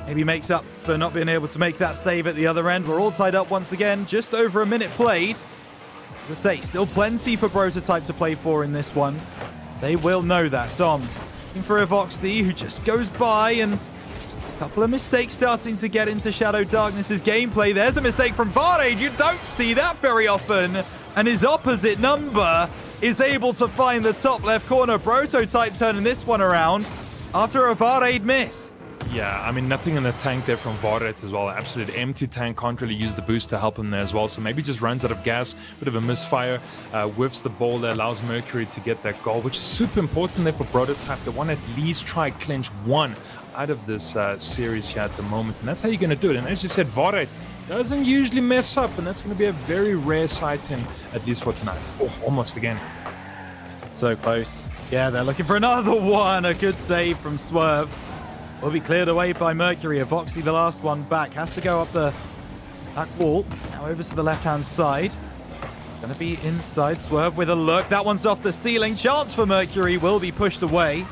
Maybe makes up for not being able to make that save at the other end. We're all tied up once again. Just over a minute played. As I say, still plenty for Prototype to play for in this one. They will know that. Dom looking for AAOKY, who just goes by, and a couple of mistakes starting to get into Shadow Darkness's gameplay. There's a mistake from VuDu. You don't see that very often. And his opposite number is able to find the top left corner. Prototype turning this one around after a VuDu miss. Yeah, I mean, nothing in the tank there from VuDu as well. Absolute empty tank, can't really use the boost to help him there as well. So maybe just runs out of gas, bit of a misfire, whiffs the ball that allows Mercury to get that goal, which is super important there for Prototype. They want to at least try clinch one out of this series here at the moment. And that's how you're going to do it. And as you said, VuDu doesn't usually mess up, and that's going to be a very rare sighting, at least for tonight. Oh, almost again. So close. Yeah, they're looking for another one. A good save from Swerve. Will be cleared away by Mercury. AAOKY, the last one back, has to go up the back wall. Now over to the left-hand side. Going to be inside. Swerve with a look. That one's off the ceiling. Chance for Mercury will be pushed away.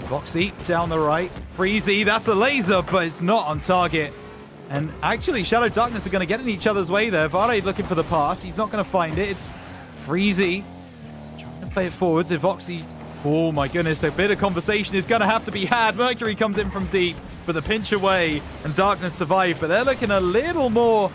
AAOKY down the right. Freezy, that's a laser, but it's not on target. And actually, Shadow Darkness are going to get in each other's way there. VuDu looking for the pass. He's not going to find it. It's Freezy trying to play it forwards. AAOKY, oh my goodness, a bit of conversation is going to have to be had. Mercury comes in from deep for the pinch away, and Darkness survive. But they're looking a little more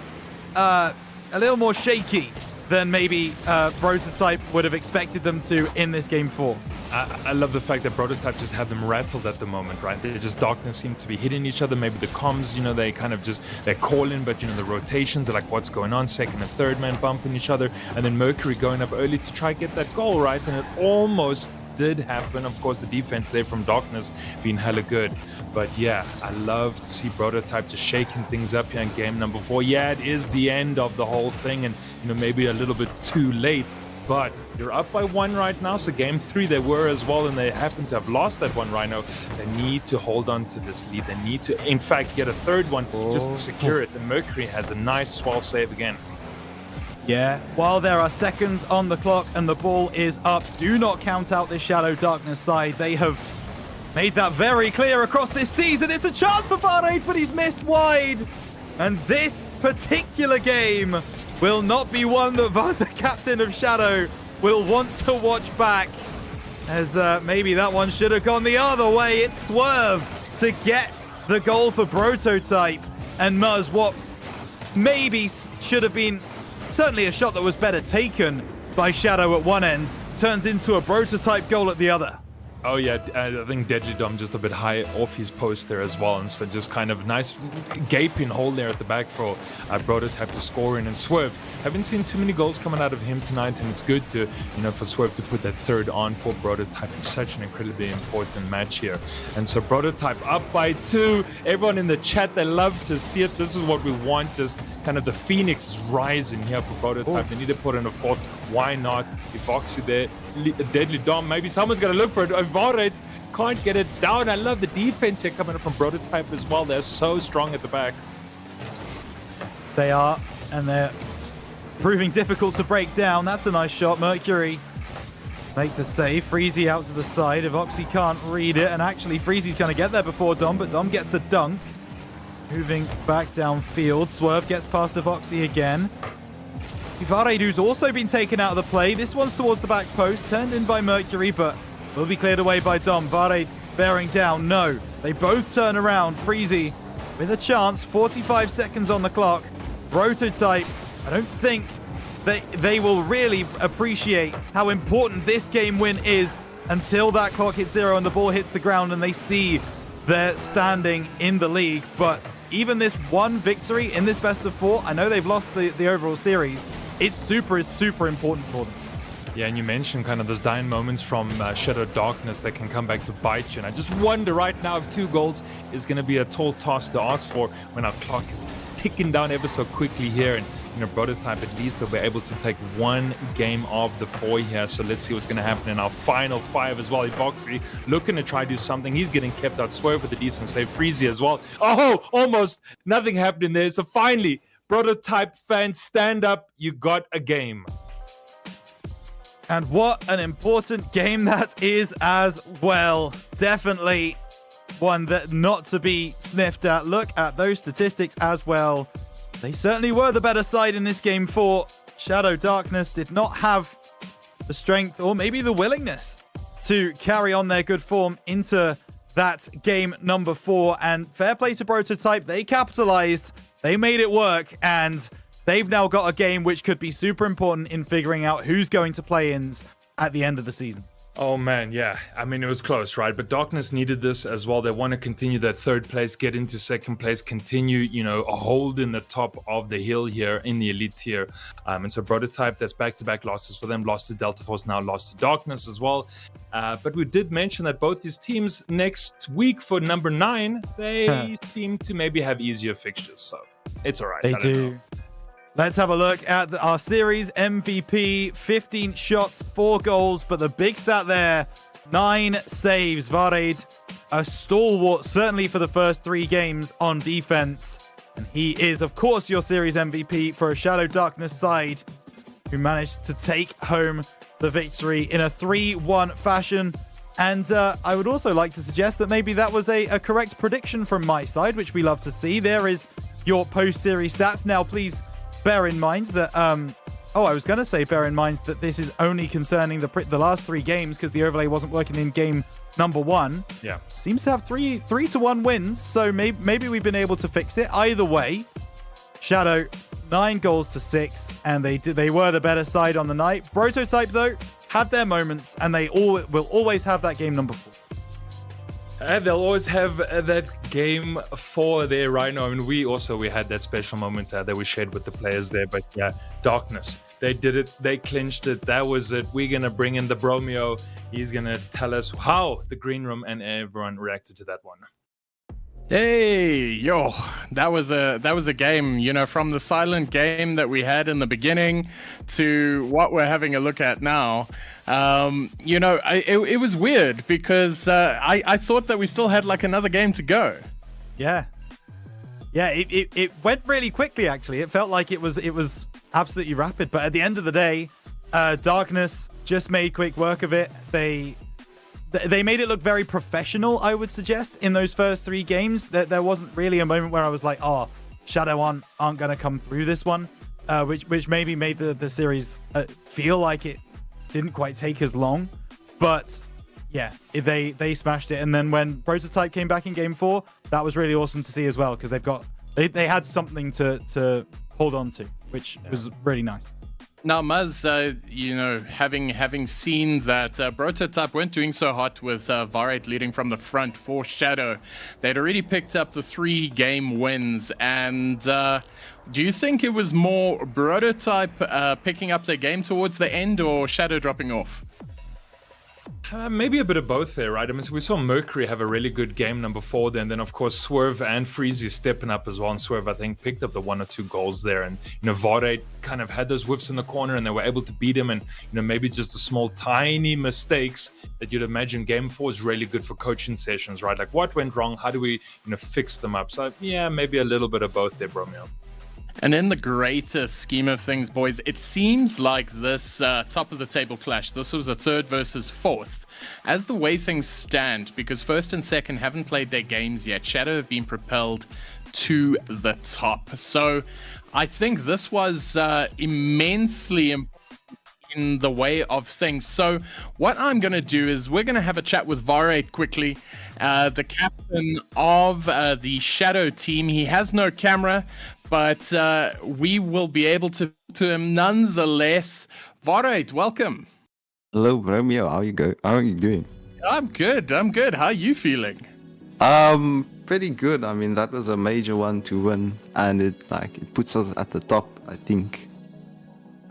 shaky than maybe Prototype would have expected them to in this game 4. I love the fact that Prototype just have them rattled at the moment, right? They just Darkness seem to be hitting each other. Maybe the comms, they kind of just, they're calling, but the rotations are like, what's going on? Second and third man bumping each other, and then Mercury going up early to try to get that goal, right? And it almost did happen. Of course, the defense there from Darkness being hella good. But yeah, I love to see Prototype just shaking things up here in game number 4. Yeah, it is the end of the whole thing, and maybe a little bit too late. But you're up by 1 right now, so game 3 they were as well, and they happen to have lost that one, Rhino. They need to hold on to this lead. They need to, in fact, get a third one just to secure it. And Mercury has a nice swell save again. Yeah, while there are seconds on the clock and the ball is up, do not count out this Shadow Darkness side. They have made that very clear across this season. It's a chance for VuDu, but he's missed wide. And this particular game will not be one that the captain of Shadow will want to watch back, as maybe that one should have gone the other way. It's Swerve to get the goal for Prototype. And Muzz, what maybe should have been certainly a shot that was better taken by Shadow at one end, turns into a prototype goal at the other. Oh yeah, I think Deadly Dom just a bit high off his post there as well, and so just kind of nice gaping hole there at the back for Prototype to score in. And Swerve, haven't seen too many goals coming out of him tonight, and it's good to, you know, for Swerve to put that third on for Prototype in such an incredibly important match here. And so Prototype up by 2. Everyone in the chat, they love to see it. This is what we want, just kind of the Phoenix is rising here for Prototype. They need to put in a fourth. Why not? Evoxy there, Deadly Dom, maybe someone's got to look for it. Arid can't get it down. I love the defense here coming up from Prototype as well. They're so strong at the back. They are, and they're proving difficult to break down. That's a nice shot. Mercury make the save. Freezy out to the side. Evoxy can't read it, and actually Freezy's going to get there before Dom, but Dom gets the dunk. Moving back downfield. Swerve gets past Evoxy again. Arid, who's also been taken out of the play. This one's towards the back post, turned in by Mercury, but will be cleared away by Dom. Arid bearing down. No. They both turn around. Freezy with a chance. 45 seconds on the clock. Prototype, I don't think they will really appreciate how important this game win is until that clock hits 0 and the ball hits the ground and they see their standing in the league. But even this one victory in this best of 4, I know they've lost the overall series. It's super important for them. Yeah, and you mentioned kind of those dying moments from Shadow Darkness that can come back to bite you. And I just wonder right now if 2 goals is going to be a tall task to ask for when our clock is ticking down ever so quickly here. And, you know, Prototype, at least they'll be able to take 1 game of the 4 here. So let's see what's going to happen in our final 5 as well. Evoxy looking to try to do something. He's getting kept out. Swerve with a decent save. Freezy as well. Oh, almost nothing happening there. So finally, Prototype fans, stand up. You got a game. And what an important game that is as well. Definitely one that not to be sniffed at. Look at those statistics as well. They certainly were the better side in this game 4. Shadow Darkness did not have the strength or maybe the willingness to carry on their good form into that game number 4. And fair play to Prototype. They capitalized. They made it work, and they've now got a game which could be super important in figuring out who's going to play-ins at the end of the season. Oh man, yeah. I mean, it was close, right? But Darkness needed this as well. They want to continue that 3rd place, get into 2nd place, continue, you know, holding the top of the hill here in the elite tier. And so Prototype, that's back-to-back losses for them. Lost to Delta Force, now lost to Darkness as well. But we did mention that both these teams next week for number 9, they seem to maybe have easier fixtures. So it's all right. They do. Let's have a look at our series MVP. 15 shots, 4 goals, but the big stat there, 9 saves. Arid, a stalwart, certainly for the first 3 games on defense. And he is, of course, your series MVP for a Shadow Darkness side who managed to take home the victory in a 3-1 fashion. And I would also like to suggest that maybe that was a correct prediction from my side, which we love to see. There is your post-series stats. Now, please bear in mind that, I was going to say bear in mind that this is only concerning the last 3 games because the overlay wasn't working in game number 1. Yeah. Seems to have 3-1 wins, so maybe we've been able to fix it. Either way, Shadow, 9 goals to 6, and they were the better side on the night. Prototype, though, had their moments, and they will always have that game number 4. They'll always have that game 4 there right now. I mean, we had that special moment that we shared with the players there. But yeah, Darkness, they did it. They clinched it. That was it. We're going to bring in TheBromeo. He's going to tell us how the green room and everyone reacted to that one. Hey, yo, that was a game, you know, from the silent game that we had in the beginning to what we're having a look at now. You know, it was weird because I thought that we still had like another game to go. Yeah. Yeah, it went really quickly, actually. It felt like it was absolutely rapid. But at the end of the day, Darkness just made quick work of it. They made it look very professional, I would suggest, in those first 3 games. There wasn't really a moment where I was like, oh, Shadow aren't going to come through this one, which maybe made the series feel like it didn't quite take as long. But yeah, they smashed it. And then when Prototype came back in game 4, that was really awesome to see as well, because they had something to hold on to, which was really nice. Now, Muzz, you know, having seen that Prototype weren't doing so hot with Varate leading from the front for Shadow, they'd already picked up the 3-game wins. And do you think it was more Prototype picking up their game towards the end, or Shadow dropping off? Maybe a bit of both there, right? I mean, so we saw Mercury have a really good game number 4 there, and then of course Swerve and Freezy stepping up as well. And Swerve, I think, picked up the 1 or 2 goals there, and you know, Varate kind of had those whiffs in the corner, and they were able to beat him. And you know, maybe just the small, tiny mistakes that you'd imagine Game 4 is really good for coaching sessions, right? Like, what went wrong? How do we, you know, fix them up? So yeah, maybe a little bit of both there, Bromeo. And in the greater scheme of things, boys, it seems like this top of the table clash, this was a 3rd versus 4th. As the way things stand, because 1st and 2nd haven't played their games yet, Shadow have been propelled to the top. So I think this was immensely important in the way of things. So what I'm going to do is we're going to have a chat with Varate quickly, the captain of the Shadow team. He has no camera, but we will be able to him nonetheless. Varate, welcome. Hello, Bromeo. How are you doing? I'm good. How are you feeling? Pretty good. I mean, that was a major one to win, and it puts us at the top, I think.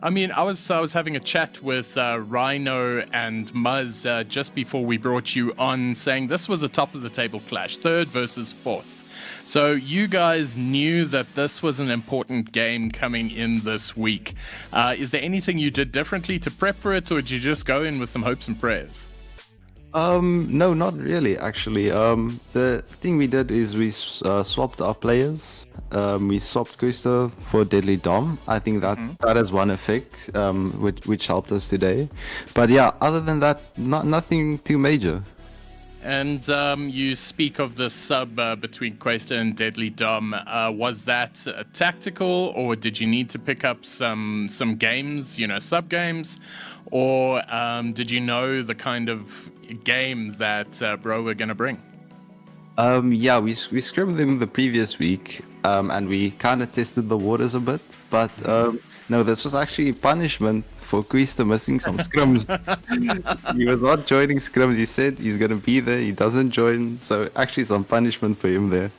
I mean, I was having a chat with Rhino and Muzz just before we brought you on, saying this was a top of the table clash, 3rd versus 4th. So you guys knew that this was an important game coming in this week. Is there anything you did differently to prep for it, or did you just go in with some hopes and prayers? No, not really, actually. The thing we did is we swapped our players. We swapped Gustav for Deadly Dom. I think that has one effect, which helped us today. But yeah, other than that, nothing too major. And you speak of the sub between Questa and Deadly Dom. Was that tactical, or did you need to pick up some games, you know, sub games, or did you know the kind of game that Bro were going to bring? Yeah, we scrimmed them the previous week, and we kind of tested the waters a bit. But no, this was actually punishment for Quista missing some scrims. He was not joining scrims. He said he's going to be there. He doesn't join. So actually some punishment for him there.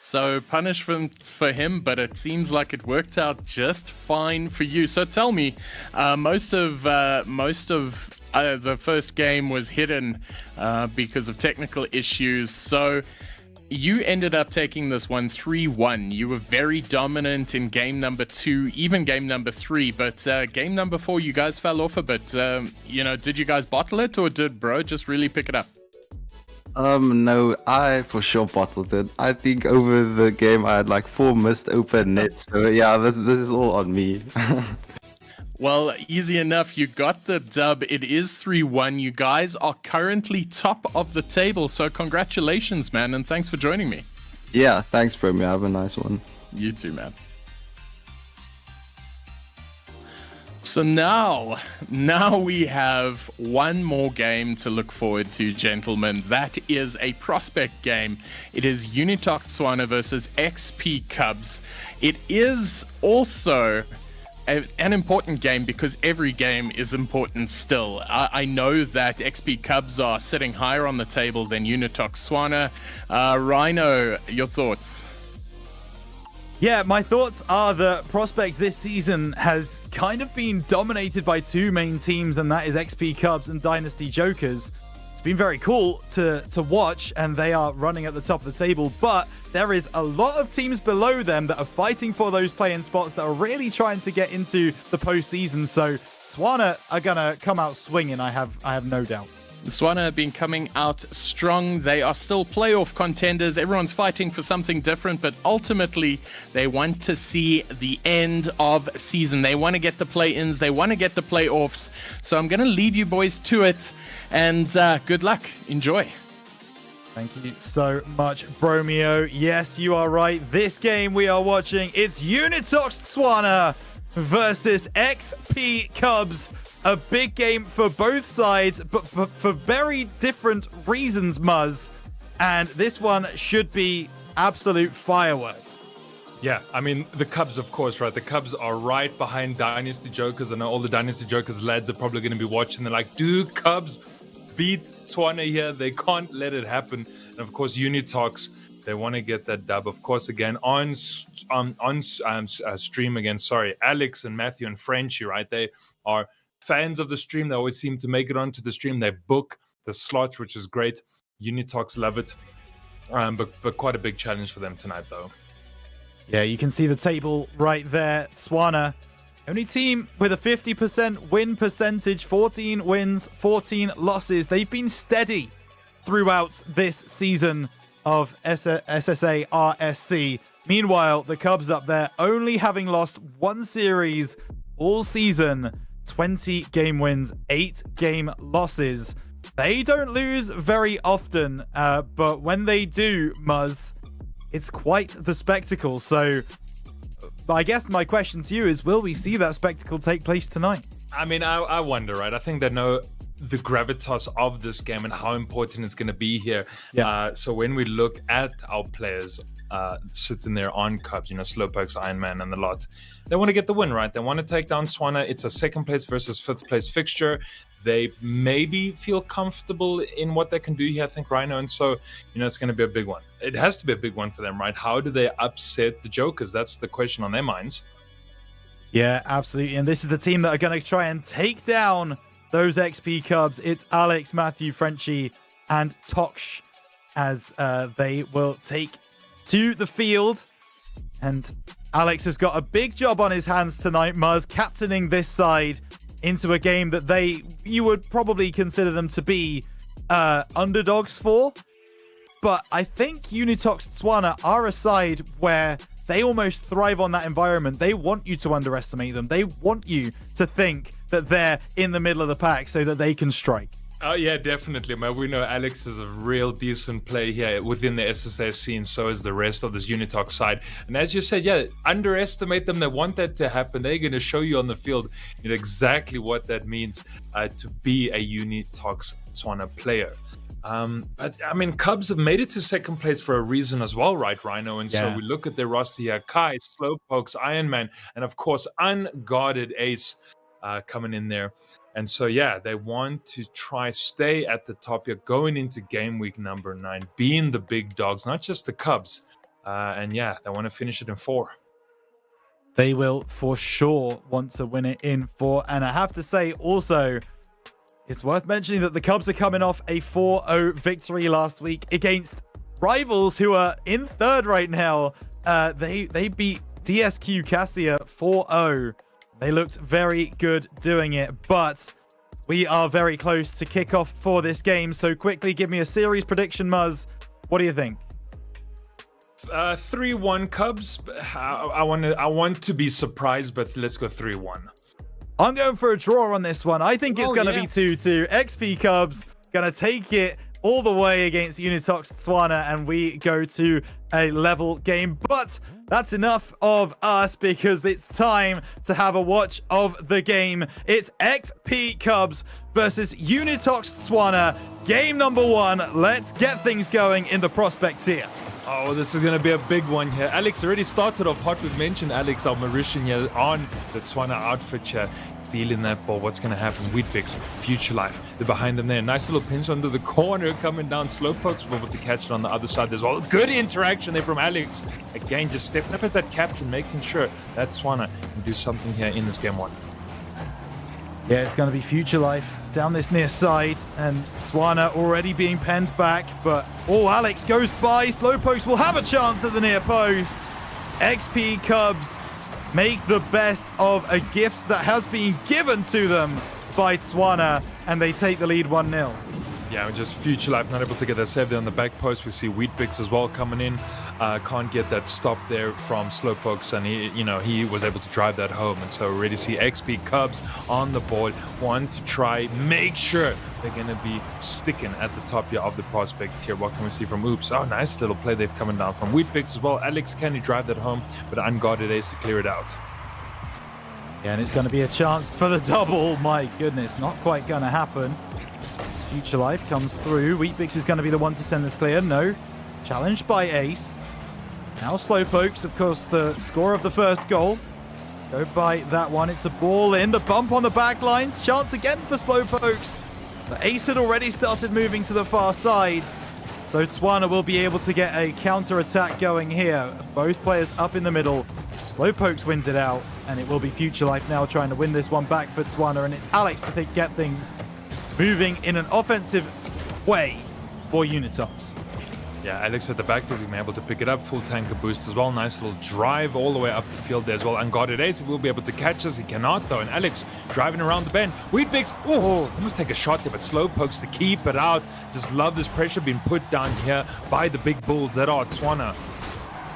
So punishment for him, but it seems like it worked out just fine for you. So tell me, most of the first game was hidden because of technical issues. So you ended up taking this one 3-1. You were very dominant in game number 2, even game number 3. But game number 4, you guys fell off a bit. You know, did you guys bottle it, or did Bro just really pick it up? No, I for sure bottled it. I think over the game I had like 4 missed open nets. So yeah, this is all on me. Well, easy enough. You got the dub. It is 3-1. You guys are currently top of the table. So congratulations, man. And thanks for joining me. Yeah, thanks, Bromeo. Have a nice one. You too, man. So now we have one more game to look forward to, gentlemen. That is a prospect game. It is UnitOx Swana versus XP Cubs. It is also an important game because every game is important still. I know that XP Cubs are sitting higher on the table than UnitOx Swana. Rhino, your thoughts? Yeah, my thoughts are that Prospects this season has kind of been dominated by 2 main teams, and that is XP Cubs and Dynasty Jokers. It's been very cool to watch, and they are running at the top of the table, but there is a lot of teams below them that are fighting for those play-in spots that are really trying to get into the postseason. So Swana are going to come out swinging, I have no doubt. The Swana have been coming out strong. They are still playoff contenders. Everyone's fighting for something different, but ultimately they want to see the end of season. They want to get the play-ins. They want to get the playoffs. So I'm going to leave you boys to it, and good luck. Enjoy. Thank you so much, Bromeo. Yes, you are right. This game we are watching, it's UnitOx Swana versus XP Cubs. A big game for both sides, but for very different reasons, Muzz. And this one should be absolute fireworks. Yeah, I mean, the Cubs, of course, right? The Cubs are right behind Dynasty Jokers. I know all the Dynasty Jokers lads are probably going to be watching. They're like, dude, Cubs beat Tswana here. They can't let it happen. And of course, UnitOx, they want to get that dub. Of course, again, on stream again, sorry, Alex and Matthew and Frenchie, right? They are fans of the stream. They always seem to make it onto the stream. They book the slot, which is great. UnitOx love it. But quite a big challenge for them tonight, though. Yeah, you can see the table right there. Tswana, only team with a 50% win percentage, 14 wins, 14 losses. They've been steady throughout this season of SSA RSC. Meanwhile, the Cubs up there only having lost one series all season, 20 game wins, 8 game losses. They don't lose very often, but when they do, Muzz, it's quite the spectacle. So I guess my question to you is, will we see that spectacle take place tonight? I mean, I wonder, right? I think they know the gravitas of this game and how important it's going to be here. Yeah. So when we look at our players sitting there on Cubs, you know, Slowpokes, Iron Man and the lot, they want to get the win, right? They want to take down Tswana. It's a second place versus fifth place fixture. They maybe feel comfortable in what they can do here, I think, Rhino. And so, you know, it's going to be a big one. It has to be a big one for them, right? How do they upset the Jokers? That's the question on their minds. Yeah, absolutely. And this is the team that are going to try and take down those XP Cubs. It's Alex, Matthew, Frenchie, and Tox as they will take to the field. And Alex has got a big job on his hands tonight, Muzz, captaining this side into a game that you would probably consider them to be underdogs for. But I think UnitOx Tswana are a side where they almost thrive on that environment. They want you to underestimate them. They want you to think that they're in the middle of the pack so that they can strike. Oh, yeah, definitely, man. We know Alex is a real decent play here within the SSA scene, so is the rest of this UnitOx side. And as you said, yeah, underestimate them. They want that to happen. They're going to show you on the field, you know, exactly what that means to be a UnitOx Tswana player. But, I mean, Cubs have made it to second place for a reason as well, right, Rhino? And so we look at their roster here. Kai, Slowpokes, Iron Man, and, of course, Unguarded Ace coming in there. And so, yeah, they want to try stay at the top here, going into game week number 9, being the big dogs, not just the Cubs. And, yeah, they want to finish it in 4. They will for sure want to win it in 4. And I have to say also, it's worth mentioning that the Cubs are coming off a 4-0 victory last week against rivals who are in 3rd right now. They beat DSQ Cassia 4-0. They looked very good doing it, but we are very close to kickoff for this game. So quickly, give me a series prediction, Muzz. What do you think? 3-1 Cubs. I want to be surprised, but let's go 3-1. I'm going for a draw on this one. I think it's going to be 2-2. XP Cubs going to take it all the way against UnitOx Tswana, and we go to a level game. But that's enough of us, because it's time to have a watch of the game. It's XP Cubs versus UnitOx Tswana. Game number 1. Let's get things going in the prospect tier. Oh, this is going to be a big one here. Alex already started off hot. We've mentioned Alex, our Mauritian here, on the Tswana outfit here. Stealing that ball. What's going to happen? Wheatbix, Future Life. They're behind them there. Nice little pinch under the corner coming down. Slowpokes were able to catch it on the other side as well. Good interaction there from Alex. Again, just stepping up as that captain, making sure that Tswana can do something here in this game 1. Yeah, it's going to be Future Life down this near side, and Tswana already being penned back, but Alex goes by. Slowpokes will have a chance at the near post. XP Cubs make the best of a gift that has been given to them by Tswana, and they take the lead 1-0. Yeah, just Future Life not able to get that save there on the back post. We see Wheatbix as well coming in. Can't get that stop there from Slowpokes, and he was able to drive that home. And so already see XP Cubs on the board, want to try, make sure they're going to be sticking at the top here of the prospect here. What can we see from Oops? Oh, nice little play they've coming down from Wheatbix as well. Alex, can he drive that home? But Unguarded Ace to clear it out. Yeah, and it's going to be a chance for the double. My goodness, not quite going to happen. Future Life comes through. Wheatbix is going to be the one to send this clear. No. Challenged by Ace. Now Slowpokes, of course, the score of the first goal. Go by that one. It's a ball in. The bump on the back lines. Chance again for Slowpokes. The ace had already started moving to the far side. So Tswana will be able to get a counter-attack going here. Both players up in the middle. Slowpokes wins it out. And it will be Future Life now trying to win this one back for Tswana. And it's Alex to get things moving in an offensive way for UnitOx. Yeah, Alex at the back is going to be able to pick it up. Full tanker boost as well. Nice little drive all the way up the field there as well. Unguarded Ace will be able to catch us. He cannot though. And Alex driving around the bend. Weedbix, oh, almost take a shot there, but Slowpokes to keep it out. Just love this pressure being put down here by the big bulls that are Tswana.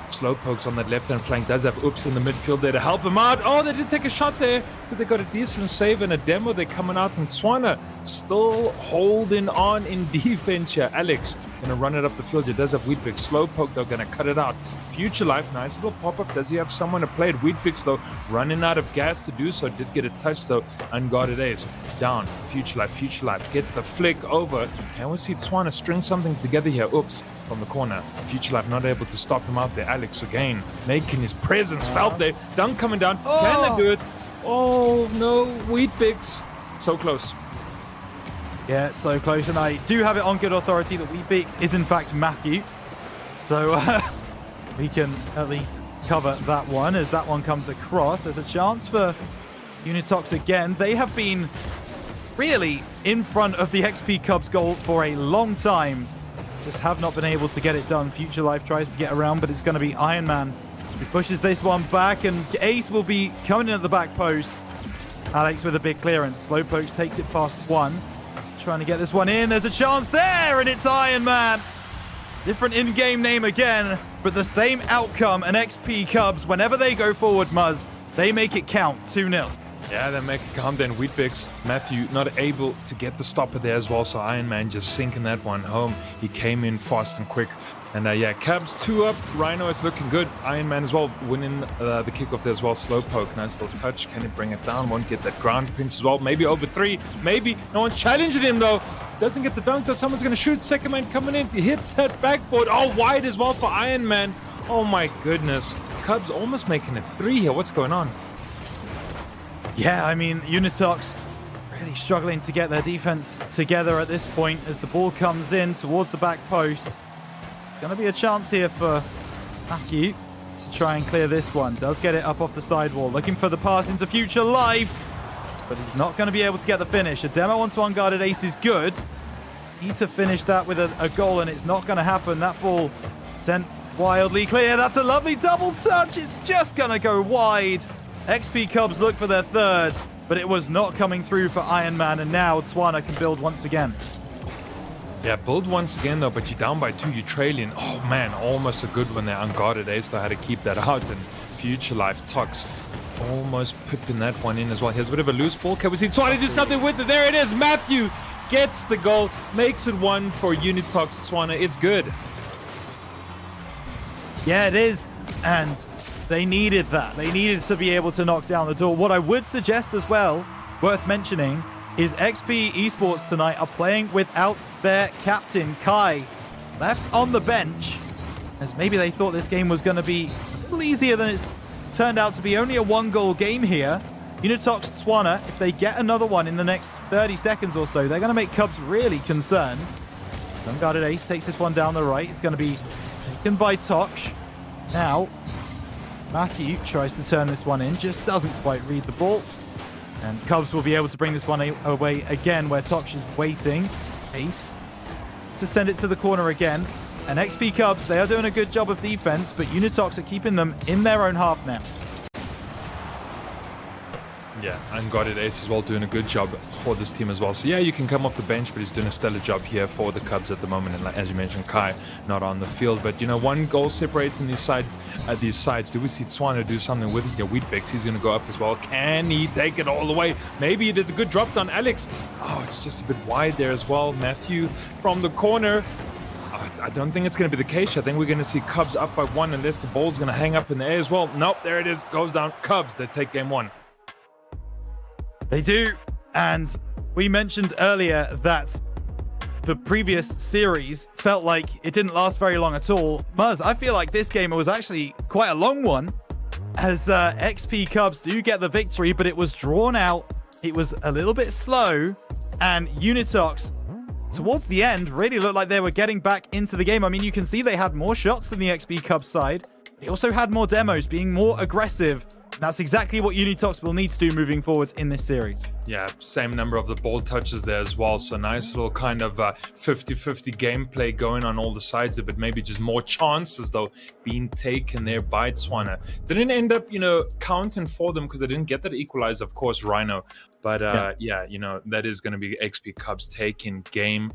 Slowpokes on that left-hand flank does have Oops in the midfield there to help him out. Oh, they did take a shot there because they got a decent save and a demo. They're coming out, and Tswana still holding on in defense here. Alex gonna run it up the field. He does have Weedbix. Slowpoke though gonna cut it out. Future Life, nice little pop-up. Does he have someone to play it? Weedbix though running out of gas to do so. Did get a touch though. Unguarded Ace down. Future Life gets the flick over. Can we see Tswana string something together here? Oops. From the corner. Future Life not able to stop him out there. Alex again making his presence felt there. Dunk coming down. Can they do it? Oh no, Weedbix. So close. Yeah, so close. And I do have it on good authority that Weedbix is in fact Matthew. So we can at least cover that one as that one comes across. There's a chance for UnitOx again. They have been really in front of the XP Cubs goal for a long time. Just have not been able to get it done. Future Life tries to get around, but it's going to be Iron Man who pushes this one back, and Ace will be coming in at the back post. Alex with a big clearance. Slowpokes takes it past one. Trying to get this one in. There's a chance there, and it's Iron Man. Different in-game name again, but the same outcome. And XP Cubs, whenever they go forward, Muzz, they make it count. 2-0. Yeah, they make it count then. Weedbix, Matthew not able to get the stopper there as well, so Iron Man just sinking that one home. He came in fast and quick. And yeah, Cubs 2 up. Rhino is looking good. Iron Man as well winning the kickoff there as well. Slowpoke, nice little touch. Can he bring it down? Won't get that ground pinch as well. Maybe over 3. Maybe. No one's challenging him though. Doesn't get the dunk though. Someone's going to shoot. Second man coming in. He hits that backboard. Oh, wide as well for Iron Man. Oh my goodness. Cubs almost making it 3 here. What's going on? Yeah, I mean, UnitOx really struggling to get their defense together at this point as the ball comes in towards the back post. It's going to be a chance here for Matthew to try and clear this one. Does get it up off the sidewall, looking for the pass into Future Life, but he's not going to be able to get the finish. A demo onto unguarded Ace is good. Need to finish that with a goal, and it's not going to happen. That ball sent wildly clear. That's a lovely double touch. It's just going to go wide. XP Cubs look for their third, but it was not coming through for Iron Man, and now Tswana can build once again. Yeah, build once again though, but you're down by 2, you're trailing. Oh man, almost a good one there. Unguarded Ace though had to keep that out, and Future Life Tox almost pipping that one in as well. Here's a bit of a loose ball. Can we see Tswana do something with it? There it is. Matthew gets the goal, makes it 1 for UnitOx Tswana. It's good. Yeah, it is, and they needed that. They needed to be able to knock down the door. What I would suggest as well, worth mentioning, is XP Esports tonight are playing without their captain, Kai. Left on the bench, as maybe they thought this game was going to be a little easier than it's turned out to be. Only a 1-goal game here. UnitOx Tswana, if they get another one in the next 30 seconds or so, they're going to make Cubs really concerned. Unguarded Ace takes this one down the right. It's going to be taken by Tox. Now, Matthew tries to turn this one in, just doesn't quite read the ball. And Cubs will be able to bring this one away again, where Tox is waiting. Ace to send it to the corner again. And XP Cubs, they are doing a good job of defense, but UnitOx are keeping them in their own half now. Yeah, Unguarded Ace as well doing a good job for this team as well. So yeah, you can come off the bench, but he's doing a stellar job here for the Cubs at the moment. And as you mentioned, Kai not on the field, but you know, 1 goal separating these sides. Do we see Tswana do something with it? Yeah, Weedbix, he's going to go up as well. Can he take it all the way? Maybe there's a good drop down. Alex, oh, it's just a bit wide there as well. Matthew from the corner. I don't think it's going to be the case. I think we're going to see Cubs up by 1 unless the ball's going to hang up in the air as well. Nope, there it is. Goes down. Cubs, they take game 1. They do, and we mentioned earlier that the previous series felt like it didn't last very long at all. Muzz, I feel like this game was actually quite a long one, as XP Cubs do get the victory, but it was drawn out. It was a little bit slow, and UnitOx, towards the end, really looked like they were getting back into the game. I mean, you can see they had more shots than the XP Cubs side. They also had more demos, being more aggressive. And that's exactly what UnitOx will need to do moving forwards in this series. Yeah, same number of the ball touches there as well. So nice little kind of 50-50 gameplay going on all the sides, but maybe just more chances though being taken there by Tswana. Didn't end up, counting for them because they didn't get that equalizer, of course, Rhino. But yeah, that is going to be XP Cubs taking game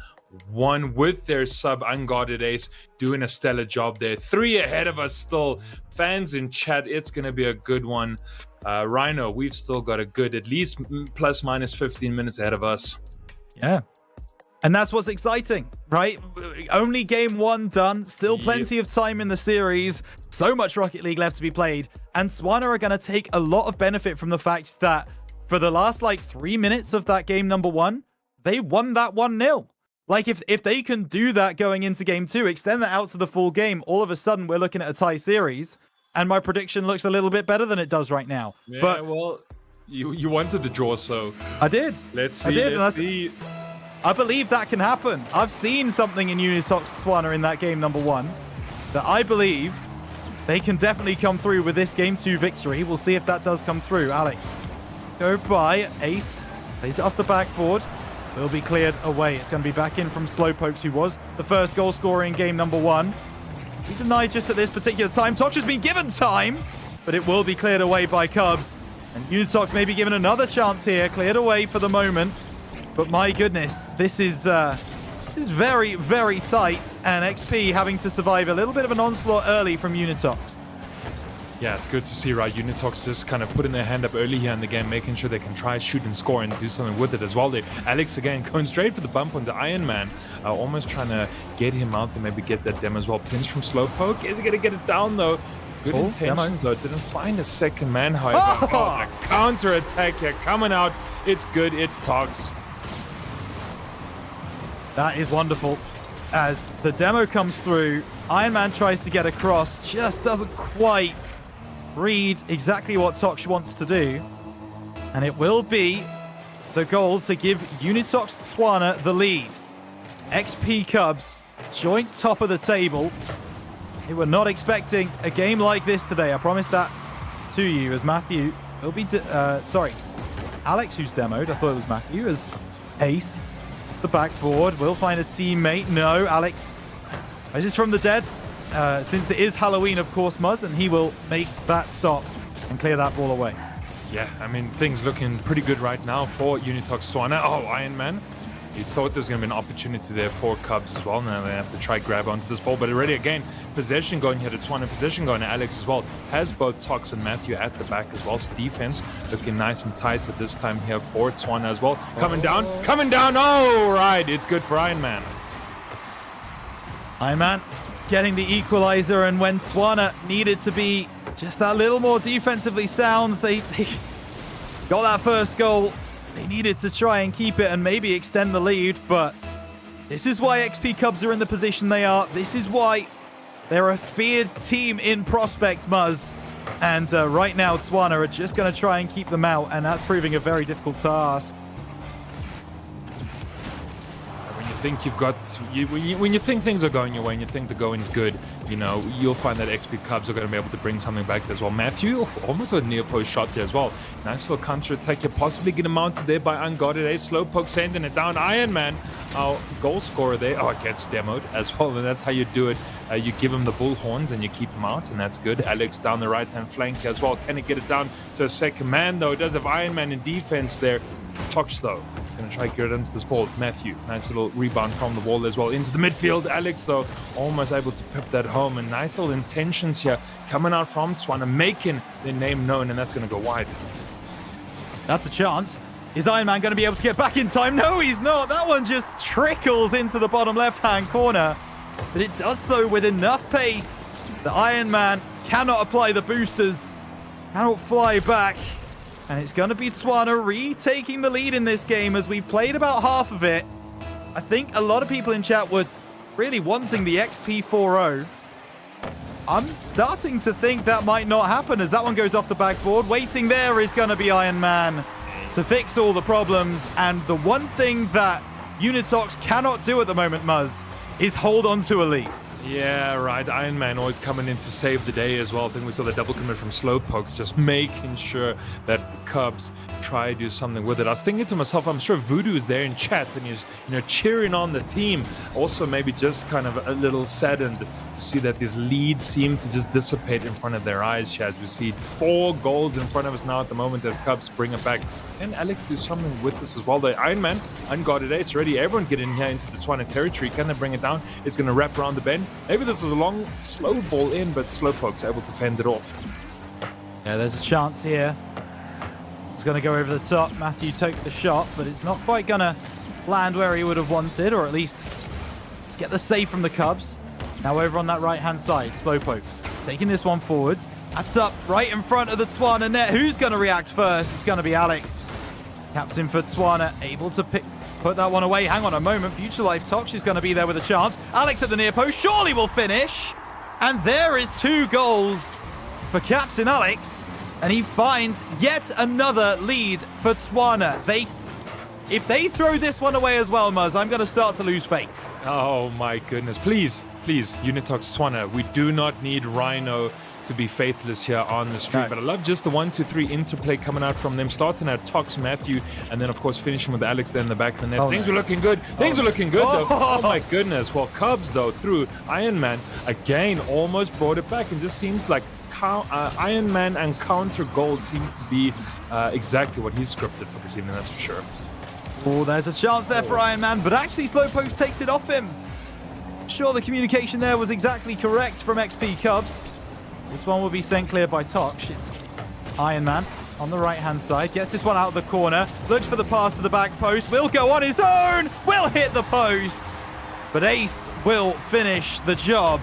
1 with their sub Unguarded Ace doing a stellar job there. 3 ahead of us still. Fans in chat, it's going to be a good one. Rhino, we've still got a good at least plus minus 15 minutes ahead of us. Yeah. And that's what's exciting, right? Only game 1 done. Still plenty of time in the series. So much Rocket League left to be played. And Tswana are going to take a lot of benefit from the fact that for the last 3 minutes of that game number 1, they won that 1-0. Like, if they can do that going into game 2, extend that out to the full game, all of a sudden we're looking at a tie series. And my prediction looks a little bit better than it does right now. Yeah, but well, you wanted the draw, so... I did. Let's see, let's see. I believe that can happen. I've seen something in UnitOx Tswana in that game number 1 that I believe they can definitely come through with this game 2 victory. We'll see if that does come through. Alex, go by. Ace plays it off the backboard. Will be cleared away. It's going to be back in from SLOWPOKES, who was the first goal scorer in game number 1. He denied just at this particular time. Tox has been given time, but it will be cleared away by Cubs. And UnitOx may be given another chance here. Cleared away for the moment. But my goodness, this is very, very tight. And XP having to survive a little bit of an onslaught early from UnitOx. Yeah, it's good to see, right? UnitOx just kind of putting their hand up early here in the game, making sure they can try, shoot, and score and do something with it as well. Alex, again, going straight for the bump on the Iron Man. Almost trying to get him out to maybe get that demo as well. Pinch from SLOWPOKE. Is he going to get it down, though? Good intentions, though. Didn't find a second man, however. Oh, the counter-attack here coming out. It's good. It's Tox. That is wonderful. As the demo comes through, Iron Man tries to get across. Just doesn't quite read exactly what Tox wants to do. And it will be the goal to give UnitOx Tswana the lead. XP Cubs, joint top of the table. They were not expecting a game like this today. I promise that to you, as Matthew will be... sorry, Alex, who's demoed. I thought it was Matthew, as Ace, the backboard, will find a teammate. No, Alex rises from the dead. Since it is Halloween, of course, Muzz, and he will make that stop and clear that ball away. Yeah, I mean, things looking pretty good right now for UnitOx Tswana. Oh, Iron Man. He thought there was going to be an opportunity there for Cubs as well. Now they have to try grab onto this ball. But already, again, possession going here to Tswana. Possession going to Alex as well. Has both Tox and Matthew at the back as well. So defense looking nice and tight at this time here for Tswana as well. Coming down. Oh, right. It's good for Iron Man. Iron Man getting the equalizer, and when Tswana needed to be just that little more defensively sound, they got that first goal. They needed to try and keep it and maybe extend the lead, but this is why XP Cubs are in the position they are. This is why they're a feared team in Prospect, Muzz. And right now, Tswana are just going to try and keep them out, and that's proving a very difficult task. When you think you've got, when you think things are going your way and you think the going's good, you'll find that XP Cubs are going to be able to bring something back as well. Matthew, almost a near post shot there as well. Nice little counter attack. You possibly get him mounted there by Unguarded Ace. SLOWPOKE sending it down. Iron Man, our goal scorer there. Oh, it gets demoed as well. And that's how you do it. You give him the bull horns and you keep him out, and that's good. Alex down the right-hand flank as well. Can he get it down to a second man, though? It does have Iron Man in defense there. Tox, though, going to try to get it into this ball. Matthew, nice little rebound from the wall as well. Into the midfield. Alex, though, almost able to pip that home. And nice little intentions here coming out from Tswana, making their name known, and that's going to go wide. That's a chance. Is Iron Man going to be able to get back in time? No, he's not. That one just trickles into the bottom left-hand corner. But it does so with enough pace that Iron Man cannot apply the boosters, cannot fly back. And it's going to be Tswana retaking the lead in this game as we've played about half of it. I think a lot of people in chat were really wanting the XP4-0. I'm starting to think that might not happen as that one goes off the backboard. Waiting there is going to be Iron Man to fix all the problems. And the one thing that UnitOx cannot do at the moment, Muzz, is hold on to a lead. Yeah, right. Iron Man always coming in to save the day as well. I think we saw the double commit from SLOWPOKES, just making sure that the Cubs try to do something with it. I was thinking to myself, I'm sure VuDu is there in chat and he's, cheering on the team. Also, maybe just kind of a little saddened to see that these leads seem to just dissipate in front of their eyes. As we see 4 goals in front of us now at the moment as Cubs bring it back. And Alex do something with this as well. The Iron Man, unguarded ace already. Everyone get in here into the Tswana territory. Can they bring it down? It's going to wrap around the bend. Maybe this is a long, slow ball in, but SLOWPOKES able to fend it off. Yeah, there's a chance here. It's going to go over the top. Matthew took the shot, but it's not quite going to land where he would have wanted, or at least let's get the save from the Cubs. Now over on that right-hand side, SLOWPOKES taking this one forwards. That's up right in front of the Tswana net. Who's going to react first? It's going to be Alex. Captain for Tswana, able to put that one away. Hang on a moment. Future Life Tox is going to be there with a chance. Alex at the near post. Surely will finish. And there is 2 goals for Captain Alex. And he finds yet another lead for Tswana. If they throw this one away as well, Muzz, I'm going to start to lose faith. Oh my goodness. Please, UnitOx Tswana. We do not need Rhino to be faithless here on the street, but I love just the 1-2-3 interplay coming out from them, starting at Tox, Matthew, and then of course finishing with Alex there in the back of the net. Things were looking good. Things were looking good though. Oh my goodness. Well, Cubs though through Iron Man again almost brought it back, and just seems like Iron Man and counter goals seem to be exactly what he's scripted for this evening. That's for sure. Oh, there's a chance there for Iron Man, but actually SLOWPOKES takes it off him. Sure, the communication there was exactly correct from XP Cubs. This one will be sent clear by Tox. It's Iron Man on the right-hand side. Gets this one out of the corner. Looks for the pass to the back post. Will go on his own. Will hit the post. But Ace will finish the job.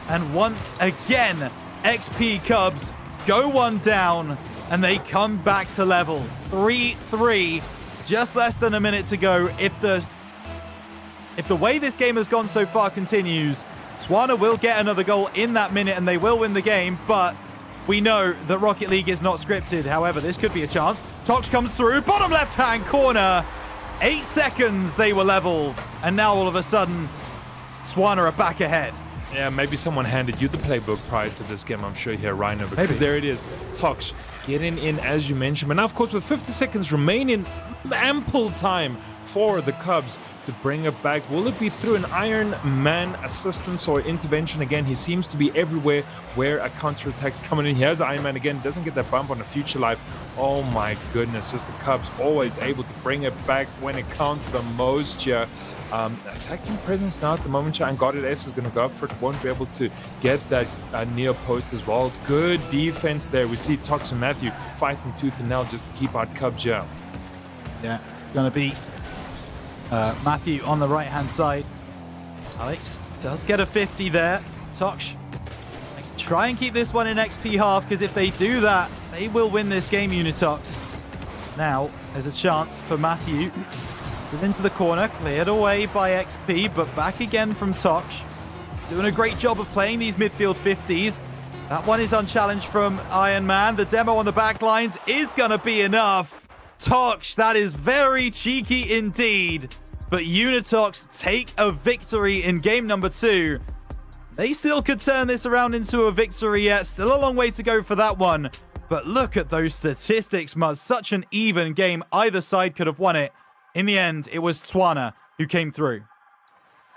And once again, XP Cubs go one down and they come back to level. 3-3. Just less than a minute to go. If the way this game has gone so far continues, Tswana will get another goal in that minute and they will win the game, but we know that Rocket League is not scripted. However, this could be a chance. Tox comes through, bottom left-hand corner. 8 seconds, they were level. And now all of a sudden, Tswana are back ahead. Yeah, maybe someone handed you the playbook prior to this game, I'm sure here, Rhino, because there it is. Tox getting in, as you mentioned. But now, of course, with 50 seconds remaining, ample time for the Cubs to bring it back. Will it be through an Iron Man assistance or intervention? Again, he seems to be everywhere where a counterattack's coming in. Here's Iron Man again, doesn't get that bump on the Future Life. Oh my goodness, just the Cubs always able to bring it back when it counts the most here. Attacking presence now at the moment, and Guarded Ace is going to go up for it. Won't be able to get that near post as well. Good defense there. We see Tox and Matthew fighting tooth and nail just to keep out Cubs here. Yeah, it's going to be Matthew on the right-hand side. Alex does get a 50 there. Tox, try and keep this one in XP half, because if they do that, they will win this game, UnitOx. Now, there's a chance for Matthew. So into the corner, cleared away by XP, but back again from Tox. Doing a great job of playing these midfield 50s. That one is unchallenged from Iron Man. The demo on the back lines is going to be enough. Tox, that is very cheeky indeed. But UnitOx take a victory in game number 2. They still could turn this around into a victory yet. Still a long way to go for that one. But look at those statistics, Muzz. Such an even game. Either side could have won it. In the end, it was Tswana who came through.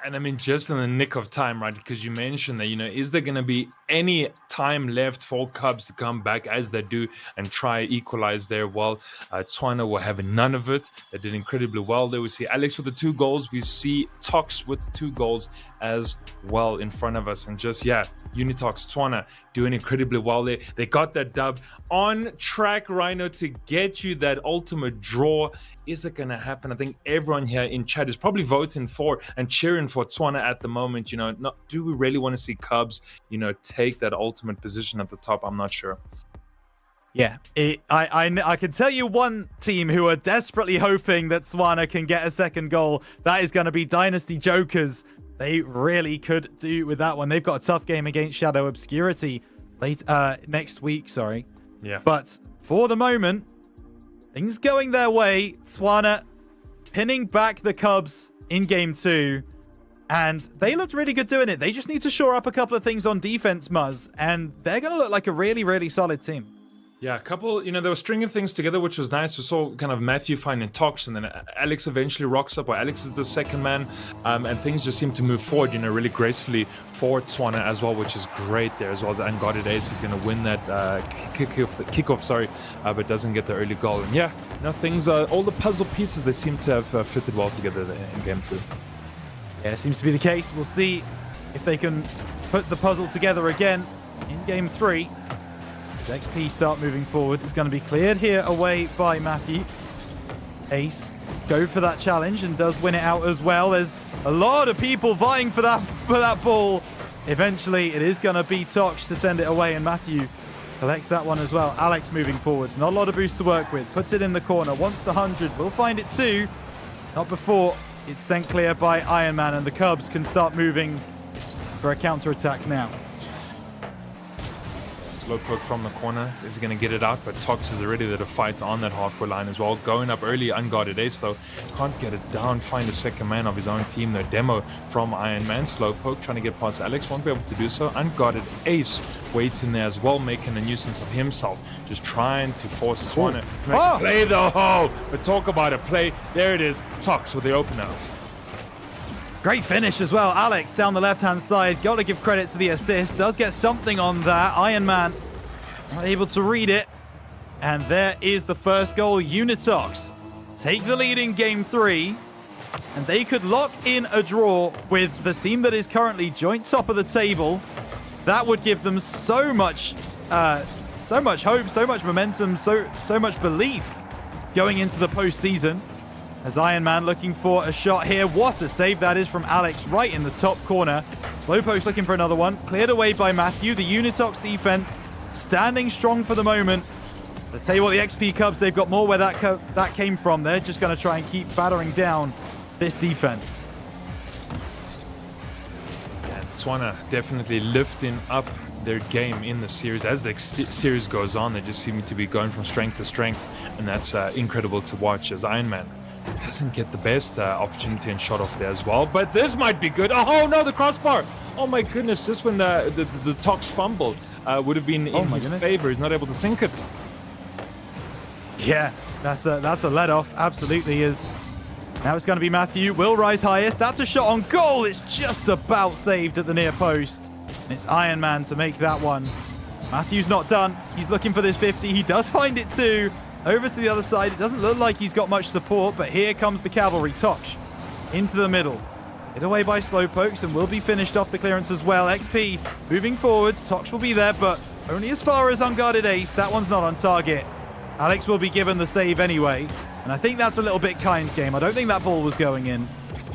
And I mean, just in the nick of time, right? Because you mentioned that, is there going to be any time left for Cubs to come back as they do and try equalize there? Well, Tswana were having none of it. They did incredibly well there. We see Alex with the 2 goals. We see Tox with the 2 goals as well in front of us. And just, UnitOx, Tswana doing incredibly well there. They got that dub on track, Rhino, to get you that ultimate draw. Is it going to happen? I think everyone here in chat is probably voting for and cheering for Tswana at the moment. Do we really want to see Cubs, take that ultimate position at the top? I'm not sure. Yeah, I can tell you one team who are desperately hoping that Swana can get a second goal. That is going to be Dynasty Jokers. They really could do with that one. They've got a tough game against Shadow Obscurity next week, sorry. Yeah. But for the moment, things going their way. Swana pinning back the Cubs in game 2. And they looked really good doing it. They just need to shore up a couple of things on defense, Muzz. And they're going to look like a really, really solid team. Yeah, a couple, they were stringing things together, which was nice. We saw kind of Matthew finding Tox, and then Alex eventually rocks up, or Alex is the second man, and things just seem to move forward, really gracefully for Swana as well, which is great there as well. As Unguarded Ace is going to win that kickoff, but doesn't get the early goal. And yeah, things, all the puzzle pieces, they seem to have fitted well together in game 2. Yeah, seems to be the case. We'll see if they can put the puzzle together again in game 3. As XP start moving forwards, it's going to be cleared here away by Matthew. Ace go for that challenge and does win it out as well. There's a lot of people vying for that ball. Eventually, it is going to be Tox to send it away, and Matthew collects that one as well. Alex moving forwards, not a lot of boost to work with. Puts it in the corner, wants the 100. Will find it too. Not before it's sent clear by Iron Man, and the Cubs can start moving for a counter-attack now. Slowpoke from the corner is going to get it out, but Tox is already there to fight on that halfway line as well. Going up early, Unguarded Ace though, can't get it down, find a second man of his own team. The demo from Iron Man. Slowpoke trying to get past Alex, won't be able to do so. Unguarded Ace waiting there as well, making a nuisance of himself, just trying to force Swana to make a play though. But talk about a play, there it is, Tox with the opener. Great finish as well. Alex down the left-hand side. Got to give credit to the assist. Does get something on that. Iron Man not able to read it. And there is the first goal. UnitOx take the lead in game 3. And they could lock in a draw with the team that is currently joint top of the table. That would give them so much hope, so much momentum, so much belief going into the postseason. As Iron Man looking for a shot here. What a save that is from Alex right in the top corner. Slowpoke's looking for another one. Cleared away by Matthew. The UnitOx defense standing strong for the moment. I'll tell you what, the XP Cubs, they've got more where that came from. They're just going to try and keep battering down this defense. Yeah, Swana definitely lifting up their game in the series. As the series goes on, they just seem to be going from strength to strength, and that's incredible to watch as Iron Man doesn't get the best opportunity and shot off there as well, but this might be good. Oh no, the crossbar! Oh my goodness, just when the Tox fumbled would have been in his favor. He's not able to sink it. Yeah, that's a let off. Absolutely is. Now it's going to be Matthew. Will rise highest. That's a shot on goal. It's just about saved at the near post. And it's Iron Man to make that one. Matthew's not done. He's looking for this 50. He does find it too. Over to the other side. It doesn't look like he's got much support, but here comes the cavalry. Tox into the middle. Hit away by Slowpokes and will be finished off the clearance as well. XP moving forwards. Tox will be there, but only as far as Unguarded Ace. That one's not on target. Alex will be given the save anyway. And I think that's a little bit kind game. I don't think that ball was going in.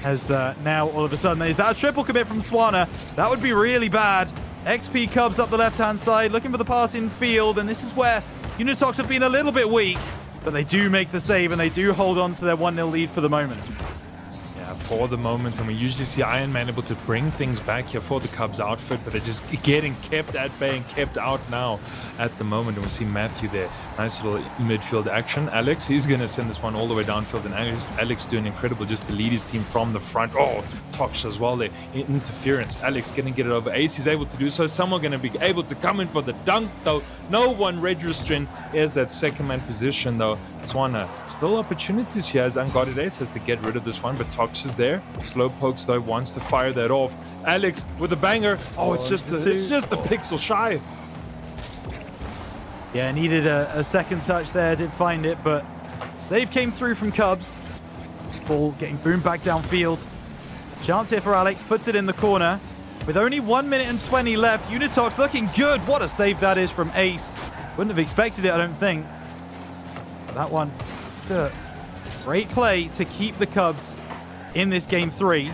As now all of a sudden, is that a triple commit from Swana? That would be really bad. XP Cubs up the left-hand side, looking for the pass in field. And this is where UnitOx have been a little bit weak, but they do make the save and they do hold on to their 1-0 lead for the moment. Yeah, for the moment, and we usually see Iron Man able to bring things back here for the Cubs outfit, but they're just getting kept at bay and kept out now at the moment. And we see Matthew there. Nice little midfield action. Alex, he's going to send this one all the way downfield, and Alex doing incredible just to lead his team from the front. Oh, Tox as well there. Interference. Alex going to get it over Ace. He's able to do so. Someone going to be able to come in for the dunk, though. No one registering as that second man position, though. Swana, still opportunities here as Unguarded Ace has to get rid of this one, but Tox is there. Slowpokes, though, wants to fire that off. Alex with a banger. Oh, it's just a pixel shy. Yeah, needed a second touch there, did find it, but save came through from Cubs. This ball getting boomed back downfield. Chance here for Alex, puts it in the corner. With only 1 minute and 20 left, UnitOx looking good. What a save that is from Ace. Wouldn't have expected it, I don't think. But that one, it's a great play to keep the Cubs in this game 3.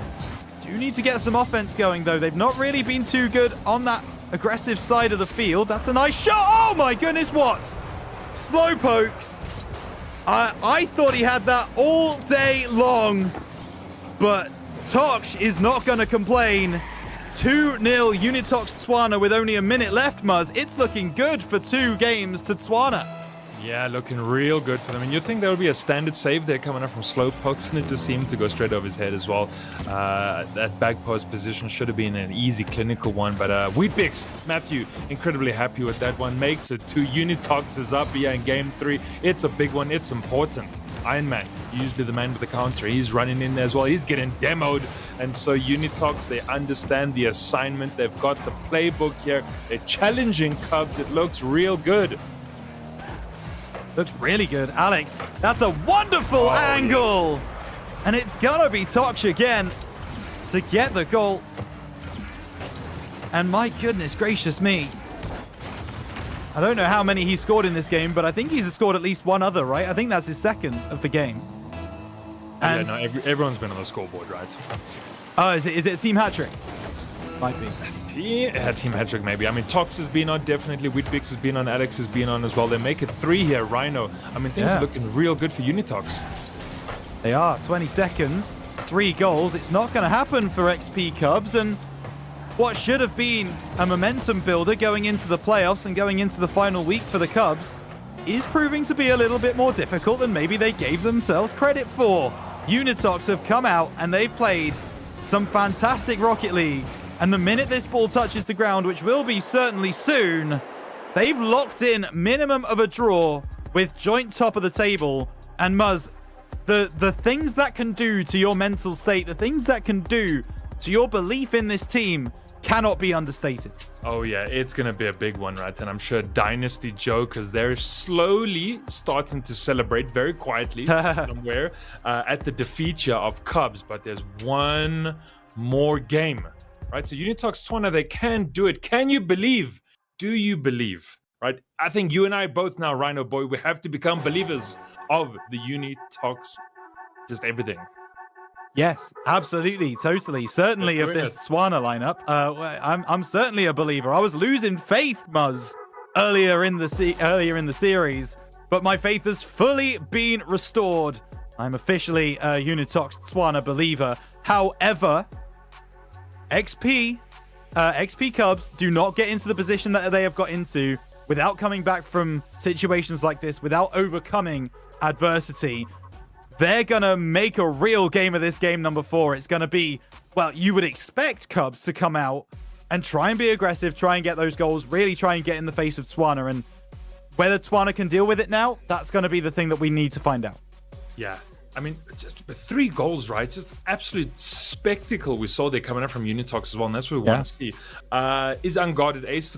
Do need to get some offense going, though. They've not really been too good on that aggressive side of the field. That's a nice shot. Oh my goodness, what? Slowpokes. I thought he had that all day long, but Tox is not going to complain. 2-0 UnitOx Tswana with only a minute left, Muzz. It's looking good for 2 games to Tswana. Yeah, looking real good for them. And you'd think there would be a standard save there coming up from Slowpokes, and it just seemed to go straight over his head as well. That back post position should have been an easy clinical one, but Weedbix, Matthew, incredibly happy with that one. Makes it 2 UnitOxes up here in game 3. It's a big one. It's important. Iron Man, usually the man with the counter, he's running in there as well. He's getting demoed. And so UnitOx, they understand the assignment. They've got the playbook here. They're challenging Cubs. It looks real good. Looks really good. Alex, that's a wonderful angle. And it's gonna be Tox again to get the goal. And my goodness gracious me. I don't know how many he scored in this game, but I think he's scored at least one other, right? I think that's his second of the game. And yeah, no, everyone's been on the scoreboard, right? oh, is it a team hat trick? Might be. Team hat-trick maybe. I mean, Tox has been on, definitely. Weedbix has been on, Alex has been on as well. They make it 3 here, Rhino. I mean, things are looking real good for UnitOx. They are. 20 seconds, 3 goals. It's not going to happen for XP Cubs, and what should have been a momentum builder going into the playoffs and going into the final week for the Cubs is proving to be a little bit more difficult than maybe they gave themselves credit for. UnitOx have come out and they've played some fantastic Rocket League. And the minute this ball touches the ground, which will be certainly soon, they've locked in minimum of a draw with joint top of the table. And Muzz, the things that can do to your mental state, the things that can do to your belief in this team cannot be understated. Oh yeah, it's going to be a big one, right? And I'm sure Dynasty Jokers, they're slowly starting to celebrate very quietly somewhere at the defeat here of Cubs. But there's one more game. Right, so UnitOx Tswana, they can do it. Can you believe? Do you believe? Right, I think you and I both now, Rhino Boy, we have to become believers of the UnitOx, just everything. Yes, absolutely, totally, certainly of this Tswana lineup. I'm certainly a believer. I was losing faith, Muzz, earlier in the series, but my faith has fully been restored. I'm officially a UnitOx Tswana believer. However, XP Cubs do not get into the position that they have got into without coming back from situations like this, without overcoming adversity. They're going to make a real game of this game number 4. It's going to be, well, you would expect Cubs to come out and try and be aggressive, try and get those goals, really try and get in the face of Tswana. And whether Tswana can deal with it now, that's going to be the thing that we need to find out. Yeah. I mean, just 3 goals, right? Just absolute spectacle we saw there coming up from UnitOx as well, and that's what we want to see. Is Unguarded Ace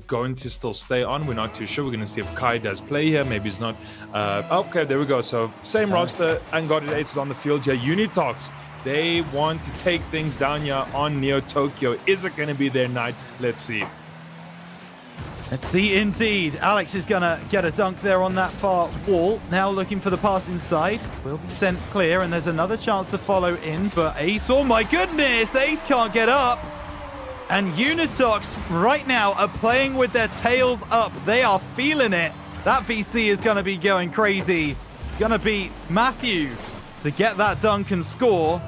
going to still stay on? We're not too sure. We're going to see if Kai does play here. Maybe he's not. Okay, there we go. So, same roster. Unguarded Ace is on the field here. UnitOx, they want to take things down here on Neo Tokyo. Is it going to be their night? Let's see. Let's see indeed. Alex is going to get a dunk there on that far wall. Now looking for the pass inside. Will be sent clear, and there's another chance to follow in, but Ace, oh my goodness, Ace can't get up. And UnitOx right now are playing with their tails up. They are feeling it. That VC is going to be going crazy. It's going to be Matthew to get that dunk and score.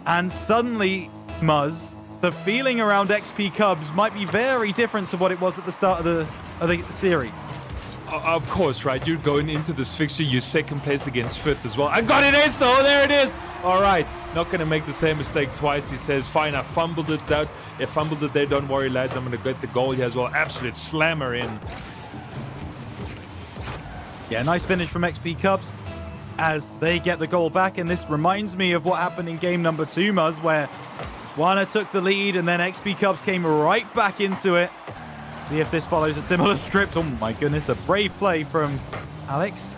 And suddenly, Muzz, the feeling around XP Cubs might be very different to what it was at the start of the series. Of course, right? You're going into this fixture, you're second place against 5th as well. I got it, Ace, though. There it is. All right. Not going to make the same mistake twice. He says, fine, I fumbled it out. I fumbled it there. Don't worry, lads. I'm going to get the goal here as well. Absolute slammer in. Yeah, nice finish from XP Cubs as they get the goal back. And this reminds me of what happened in game number 2, Muzz, where Tswana took the lead and then XP Cubs came right back into it. See if this follows a similar script. Oh my goodness, a brave play from Alex.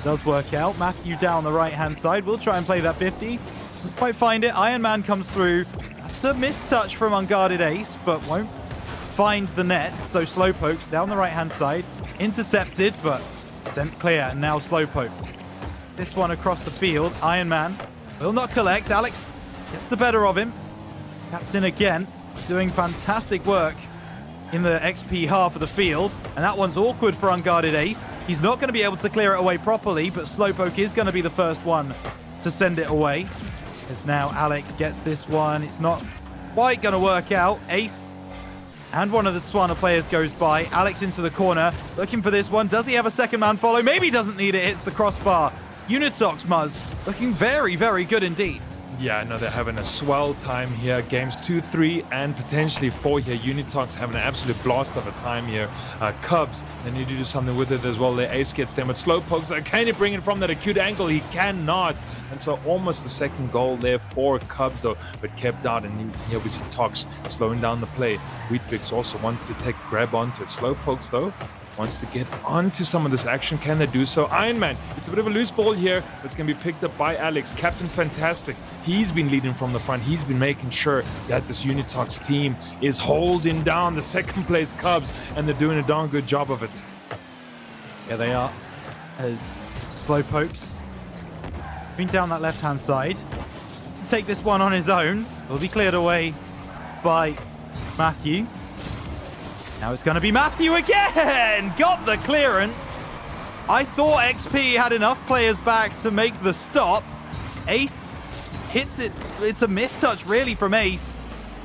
Does work out. Matthew down the right-hand side. We'll try and play that 50. Doesn't quite find it. Iron Man comes through. That's a missed touch from Unguarded Ace, but won't find the nets. So Slowpokes down the right-hand side. Intercepted, but sent clear. And now Slowpoke. This one across the field. Iron Man will not collect. Alex gets the better of him. Captain again, doing fantastic work. in the XP half of the field, and that one's awkward for unguarded Ace. He's not going to be able to clear it away properly, but Slowpoke is going to be the first one to send it away. As now Alex gets this one. It's not quite going to work out. Ace and one of the Swana players goes by. Alex into the corner, looking for this one. Does he have a second man follow? Maybe he doesn't need it. Hits the crossbar. UnitOx, Muzz, looking very, very good indeed. Yeah, no, they're having a swell time here. Games 2, 3, and potentially 4 here. UnitOx having an absolute blast of a time here. Cubs, they need to do something with it as well. Their ace gets them, but Slowpokes, can he bring it from that acute angle? He cannot. And so almost the second goal there for Cubs, though, but kept out. And here we see Tox slowing down the play. Wheatbix also wanted to take grab onto it. Slowpokes, though, wants to get onto some of this action. Can they do so? Iron Man, it's a bit of a loose ball here. It's going to be picked up by Alex. Captain Fantastic, he's been leading from the front. He's been making sure that this UnitOx team is holding down the second place Cubs, and they're doing a darn good job of it. Yeah, they are. As Slowpokes moving down that left-hand side to take this one on his own. Will be cleared away by Matthew. Now it's going to be Matthew again! Got the clearance! I thought XP had enough players back to make the stop. Ace hits it. It's a mistouch, really, from Ace.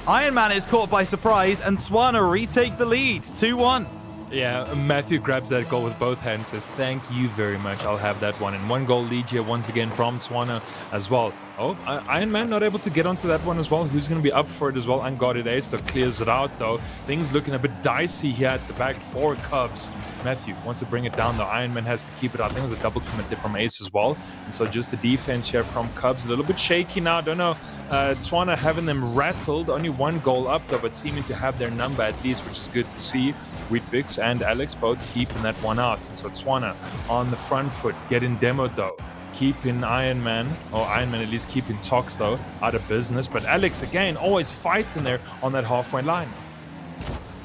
Iron Man is caught by surprise, and Swana retake the lead, 2-1. Yeah, Matthew grabs that goal with both hands, says, thank you very much, I'll have that one. And 1 goal lead here once again from Swana as well. Oh, Iron Man not able to get onto that one as well. Who's going to be up for it as well? Unguarded Ace, so clears it out, though. Things looking a bit dicey here at the back for Cubs. Matthew wants to bring it down, though. Iron Man has to keep it out. I think it was a double commit there from Ace as well. And so just the defense here from Cubs. A little bit shaky now. Don't know. Swana having them rattled. Only 1 goal up, though, but seeming to have their number at least, which is good to see. Wheatbix and Alex both keeping that one out. And so Swana on the front foot, getting demoed, though. Keeping Iron Man, or Iron Man at least keeping Tox, though, out of business. But Alex, again, always fighting there on that halfway line.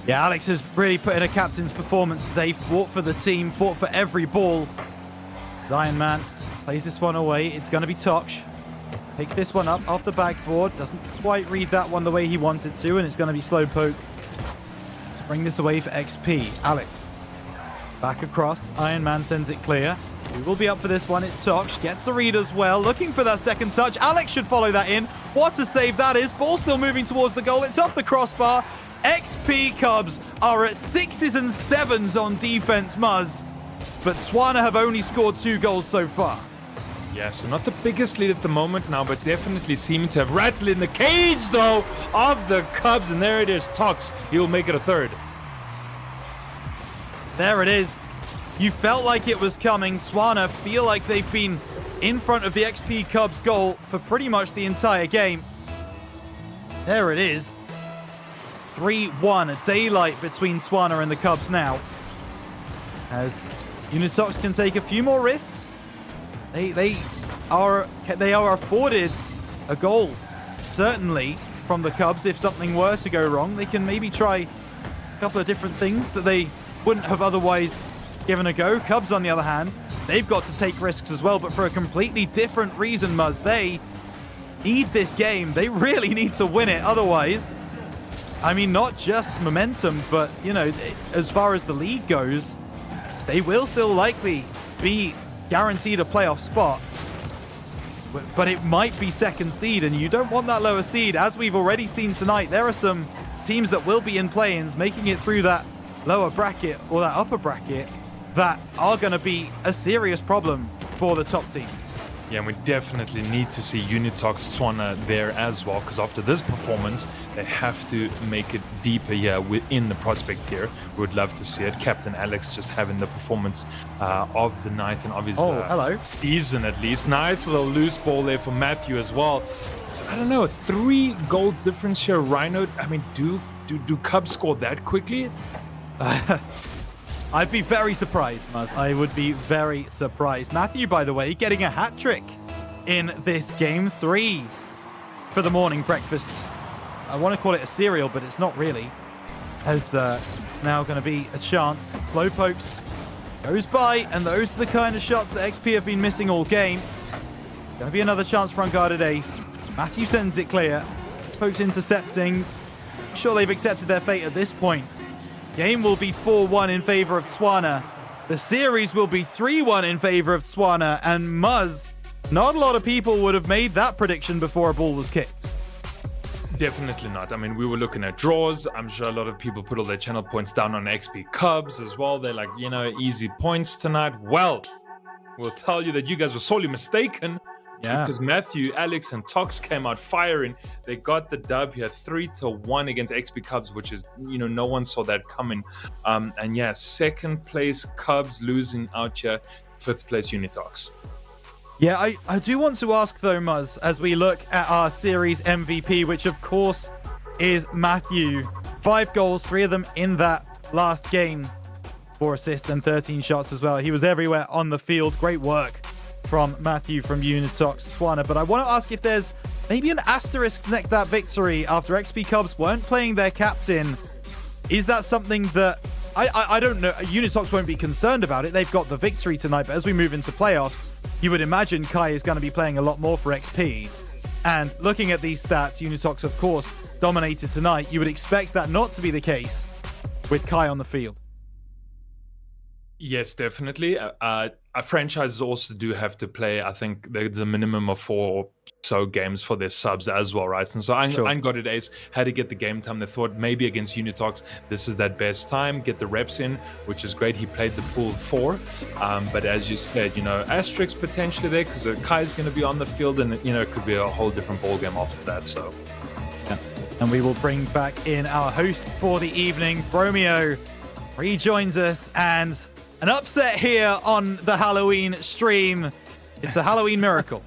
Yeah, Alex has really put in a captain's performance today. Fought for the team, fought for every ball. As Iron Man plays this one away, it's going to be Tox. Pick this one up off the backboard. Doesn't quite read that one the way he wanted to, and it's going to be Slowpoke to bring this away for XP. Alex back across. Iron Man sends it clear. Who will be up for this one? It's Tox. Gets the read as well. Looking for that second touch. Alex should follow that in. What a save that is. Ball still moving towards the goal. It's off the crossbar. XP Cubs are at 6s and 7s on defense, Muzz. But Swana have only scored 2 goals so far. Yeah, so not the biggest lead at the moment now, but definitely seeming to have rattled in the cage, though, of the Cubs. And there it is, Tox. He'll make it a 3rd. There it is. You felt like it was coming. Swana feel like they've been in front of the XP Cubs goal for pretty much the entire game. There it is. 3-1, a daylight between Swana and the Cubs now. As UnitOx can take a few more risks. They are afforded a goal, certainly, from the Cubs. If something were to go wrong, they can maybe try a couple of different things that they wouldn't have otherwise given a go. Cubs, on the other hand, they've got to take risks as well, but for a completely different reason, Muzz. They need this game. They really need to win it. Otherwise, I mean, not just momentum, but, you know, as far as the league goes, they will still likely be guaranteed a playoff spot. But it might be second seed, and you don't want that lower seed. As we've already seen tonight, there are some teams that will be in play-ins, making it through that lower bracket or that upper bracket, that are going to be a serious problem for the top team. Yeah, and we definitely need to see UnitOx Swana there as well, because after this performance, they have to make it deeper here within the prospect tier. We would love to see it. Captain Alex just having the performance of the night and of his season, at least. Nice little loose ball there for Matthew as well. So, I don't know, 3 goal difference here, Rhino. I mean, do Cubs score that quickly? I'd be very surprised, Muzz. I would be very surprised. Matthew, by the way, getting a hat trick in this game. 3 for the morning breakfast. I want to call it a cereal, but it's not really. As it's now going to be a chance. Slowpokes goes by, and those are the kind of shots that XP have been missing all game. Going to be another chance for unguarded Ace. Matthew sends it clear. Slowpokes intercepting. Sure, they've accepted their fate at this point. game will be 4-1 in favor of Tswana. The series will be 3-1 in favor of Tswana. And Muzz, not a lot of people would have made that prediction before a ball was kicked. Definitely not. I mean, we were looking at draws. I'm sure a lot of people put all their channel points down on XP Cubs as well. They're like, you know, easy points tonight. Well, we'll tell you that you guys were sorely mistaken. Yeah. Because Matthew, Alex, and Tox came out firing. They got the dub here 3-1 against XP Cubs, which is, you know, no one saw that coming. And yeah, second place Cubs losing out here, fifth place UnitOx. Yeah, I do want to ask though, Muzz, as we look at our series MVP, which of course is Matthew. 5 goals, 3 of them in that last game. 4 assists and 13 shots as well. He was everywhere on the field. Great work from Matthew from UnitOx Tswana. But I want to ask if there's maybe an asterisk next to that victory after XP Cubs weren't playing their captain. Is that something that I don't know? UnitOx won't be concerned about it. They've got the victory tonight. But as we move into playoffs, you would imagine Kai is going to be playing a lot more for XP. And looking at these stats, UnitOx, of course, dominated tonight. You would expect that not to be the case with Kai on the field. Yes, definitely. Franchises also do have to play, I think there's a minimum of 4 or so games for their subs as well, right? And so Got It Ace had to get the game time. They thought maybe against UnitOx, this is that best time, get the reps in, which is great. He played the full 4. But as you said, you know, asterisks potentially there because Kai's going to be on the field and, you know, it could be a whole different ballgame after that. So, yeah. And we will bring back in our host for the evening, Bromeo, rejoins us, and an upset here on the Halloween stream. It's a Halloween miracle.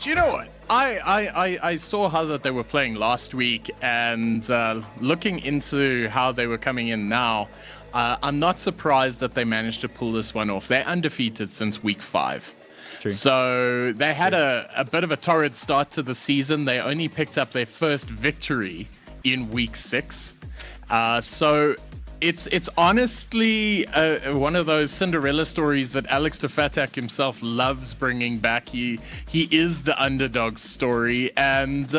Do you know what? I saw how that they were playing last week, and looking into how they were coming in now, I'm not surprised that they managed to pull this one off. They're undefeated since week 5. True. So they had a bit of a torrid start to the season. They only picked up their first victory in week 6. So it's honestly one of those Cinderella stories that Alex Defatak himself loves bringing back. He is the underdog story, and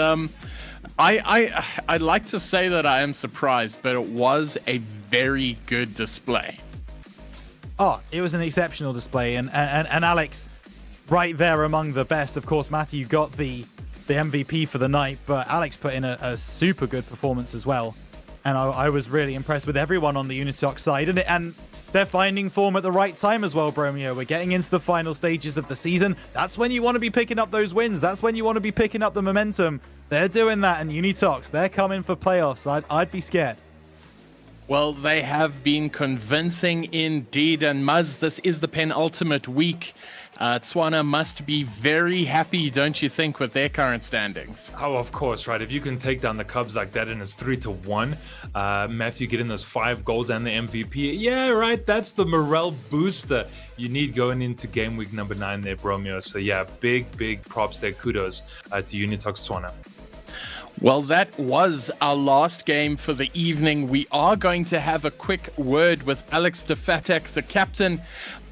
I'd like to say that I am surprised, but it was a very good display. Oh, it was an exceptional display, and Alex, right there among the best. Of course, Matthew got the MVP for the night, but Alex put in a super good performance as well. And I was really impressed with everyone on the UnitOx side. And they're finding form at the right time as well, Bromeo. We're getting into the final stages of the season. That's when you want to be picking up those wins. That's when you want to be picking up the momentum. They're doing that, and UnitOx, they're coming for playoffs. I'd be scared. Well, they have been convincing indeed. And Muzz, this is the penultimate week. Tswana must be very happy, don't you think, with their current standings? Oh, of course, right? If you can take down the Cubs like that and it's 3-1, Matthew getting those 5 goals and the MVP, yeah, right, that's the morale booster you need going into game week number 9 there, Bromeo. So yeah, big props there. Kudos to UnitOx Tswana. Well, that was our last game for the evening. We are going to have a quick word with Alex Defatak, the captain.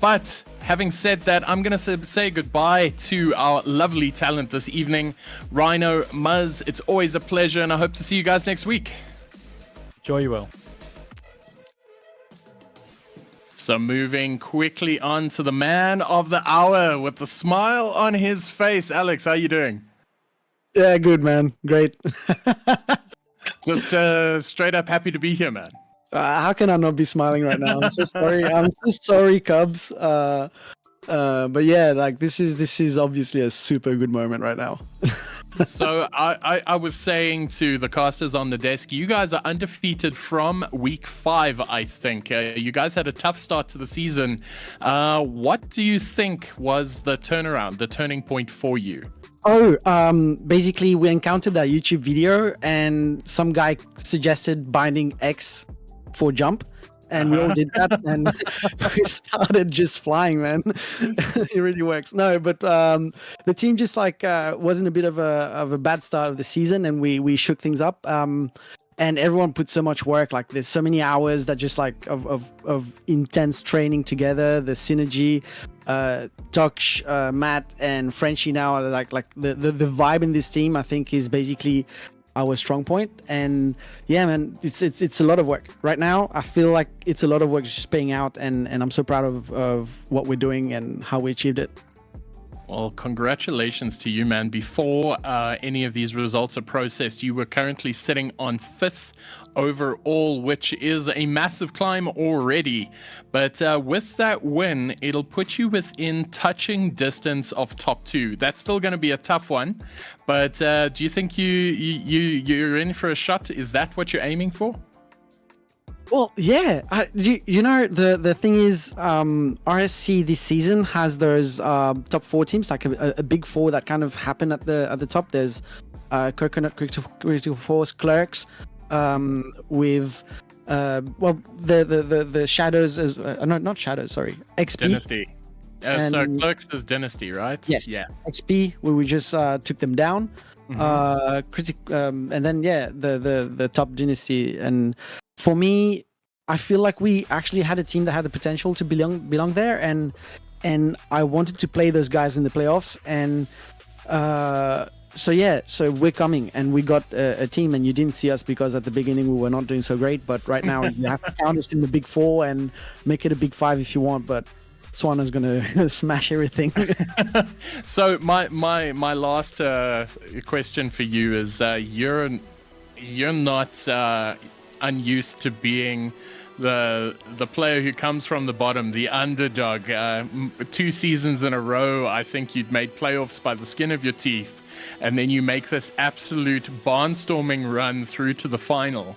But having said that, I'm going to say goodbye to our lovely talent this evening. Rhino, Muzz, it's always a pleasure, and I hope to see you guys next week. Sure you will. So moving quickly on to the man of the hour with the smile on his face. Alex, how you doing? Yeah, good, man. Great. Just straight up happy to be here, man. How can I not be smiling right now? I'm so sorry. I'm so sorry, Cubs. But yeah, like this is obviously a super good moment right now. So I was saying to the casters on the desk, you guys are undefeated from week 5, I think. You guys had a tough start to the season. What do you think was the turnaround, the turning point for you? Oh, basically we encountered that YouTube video and some guy suggested binding X for jump, and we all did that, and we started just flying, man. It really works. No, but the team just like wasn't a bit of a bad start of the season, and we shook things up. And everyone put so much work. Like there's so many hours that just like of intense training together. The synergy, Tox, Matt, and Frenchie now are like the vibe in this team. I think is basically our strong point. And yeah, man, it's a lot of work right now. I feel like it's a lot of work just paying out, and I'm so proud of what we're doing and how we achieved it. Well, congratulations to you, man. Before any of these results are processed, you were currently sitting on 5th overall, which is a massive climb already. But with that win, it'll put you within touching distance of top 2. That's still going to be a tough one. But do you think you're in for a shot? Is that what you're aiming for? Well, yeah, you know, the thing is, RSC this season has those top 4 teams, like a big 4 that kind of happen at the top. There's Coconut, Critical Force, Clerks, with well, the Shadows as no, not Shadows, sorry, XP. Dynasty. So Clerks is Dynasty, right? Yes. Yeah. XP, where we just took them down. And then yeah, the top Dynasty. And for me, I feel like we actually had a team that had the potential to belong there, and I wanted to play those guys in the playoffs. And so yeah, so we're coming, and we got a team, and you didn't see us because at the beginning we were not doing so great. But right now you have to count us in the big 4 and make it a big 5 if you want. But Swan is gonna smash everything. So my last question for you is, you're not unused to being the player who comes from the bottom, the underdog. 2 seasons in a row, I think you'd made playoffs by the skin of your teeth, and then you make this absolute barnstorming run through to the final.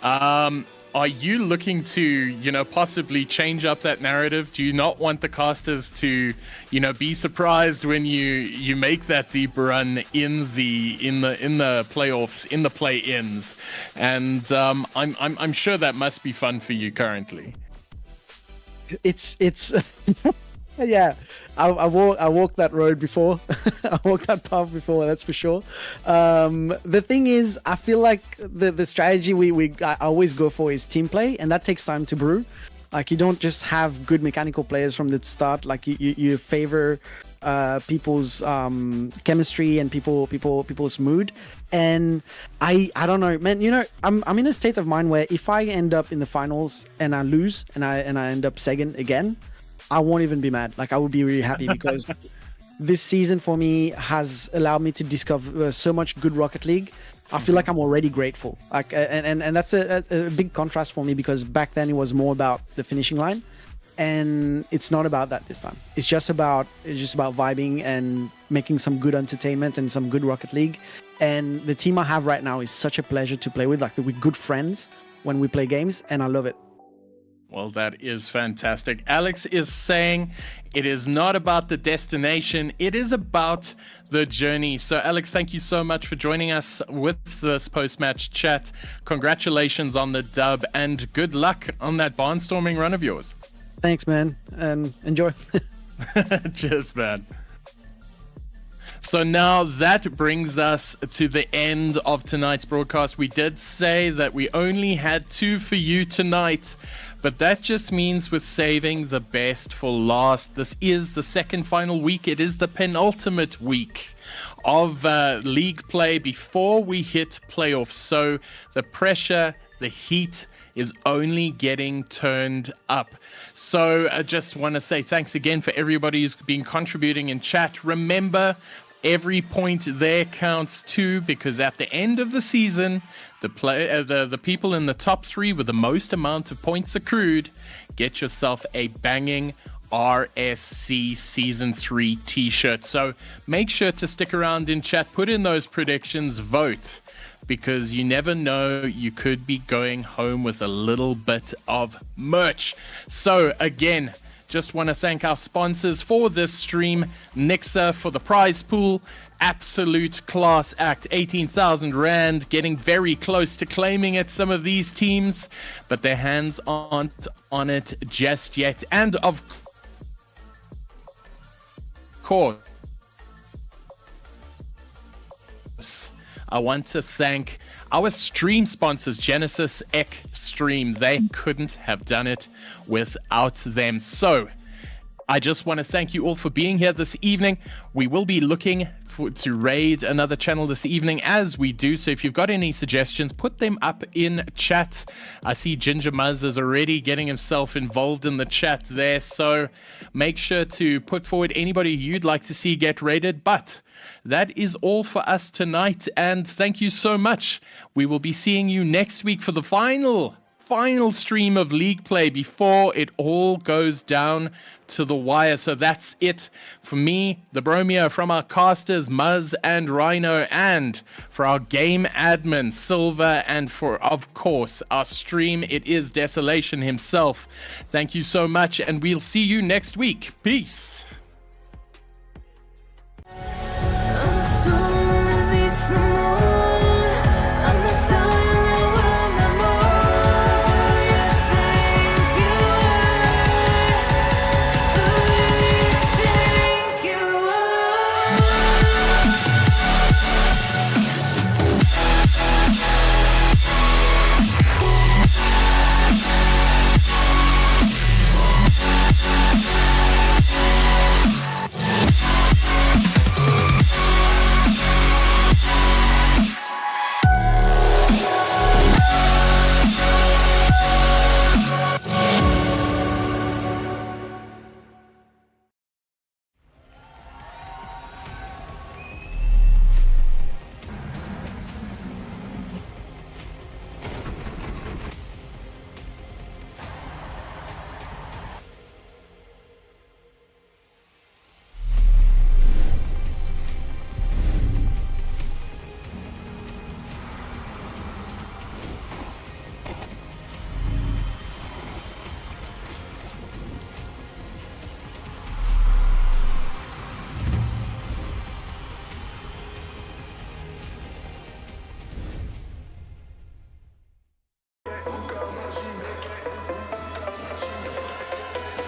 Are you looking to, possibly change up that narrative? Do you not want the casters to, be surprised when you make that deep run in the playoffs, in the play-ins? And I'm sure that must be fun for you currently. It's yeah, I walked that road before. I walked that path before, that's for sure. The thing is, I feel like the strategy I always go for is team play, and that takes time to brew. Like, you don't just have good mechanical players from the start. Like, you favor people's chemistry and people's mood. And I don't know, man. I'm in a state of mind where if I end up in the finals and I lose and I end up second again, I won't even be mad. Like, I would be really happy because this season for me has allowed me to discover so much good Rocket League. I feel like I'm already grateful. Like, and that's a big contrast for me, because back then it was more about the finishing line, and it's not about that this time. It's just about vibing and making some good entertainment and some good Rocket League. And the team I have right now is such a pleasure to play with. Like, we're good friends when we play games, and I love it. Well, that is fantastic. Alex is saying it is not about the destination, it is about the journey. So, Alex, thank you so much for joining us with this post-match chat. Congratulations on the dub, and good luck on that barnstorming run of yours. Thanks, man, and enjoy. Cheers, man. So now that brings us to the end of tonight's broadcast. We did say that we only had 2 for you tonight, but that just means we're saving the best for last. This is the second final week. It is the penultimate week of league play before we hit playoffs. So the pressure, the heat is only getting turned up. So I just want to say thanks again for everybody who's been contributing in chat. Remember, every point there counts too, because at the end of the season, the people in the top 3 with the most amount of points accrued get yourself a banging RSC Season 3 t-shirt. So make sure to stick around in chat, put in those predictions, vote, because you never know, you could be going home with a little bit of merch. So again, just want to thank our sponsors for this stream. Nixa for the prize pool. Absolute class act. 18,000 Rand. Getting very close to claiming it, some of these teams. But their hands aren't on it just yet. And of course, I want to thank our stream sponsors, Genisus, Stream. They couldn't have done it without them. So I just want to thank you all for being here this evening. We will be looking to raid another channel this evening as we do. So if you've got any suggestions, put them up in chat. I see Ginger Muzz is already getting himself involved in the chat there. So make sure to put forward anybody you'd like to see get raided. But that is all for us tonight. And thank you so much. We will be seeing you next week for the final stream of league play before it all goes down to the wire. So that's it for me, TheBromeo, from our casters Muzz and Rhino, and for our game admin Silver, and for, of course, our stream, it is Desolation himself. Thank you so much, and we'll see you next week. Peace.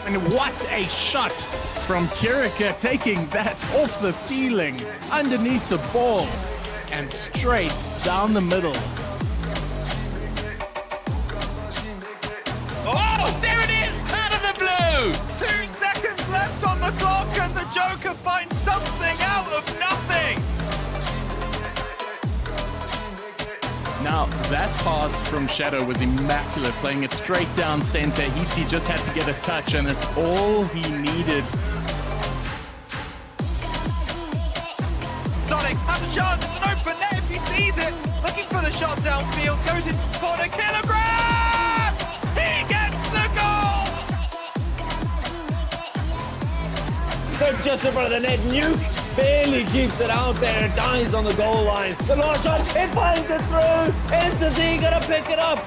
And what a shot from Kirica, taking that off the ceiling, underneath the ball, and straight down the middle. Oh, there it is, out of the blue! 2 seconds left on the clock, and the Joker finds something out of nothing! Now, that pass from Shadow was immaculate, playing it straight down center. He just had to get a touch, and it's all he needed. Sonic has a chance, it's an open net if he sees it. Looking for the shot downfield, goes into the corner, Kilogram! He gets the goal! They're just in front of the net. Nuke barely keeps it out there. Dies on the goal line. The long shot, it finds it through. Into Z, gonna pick it up.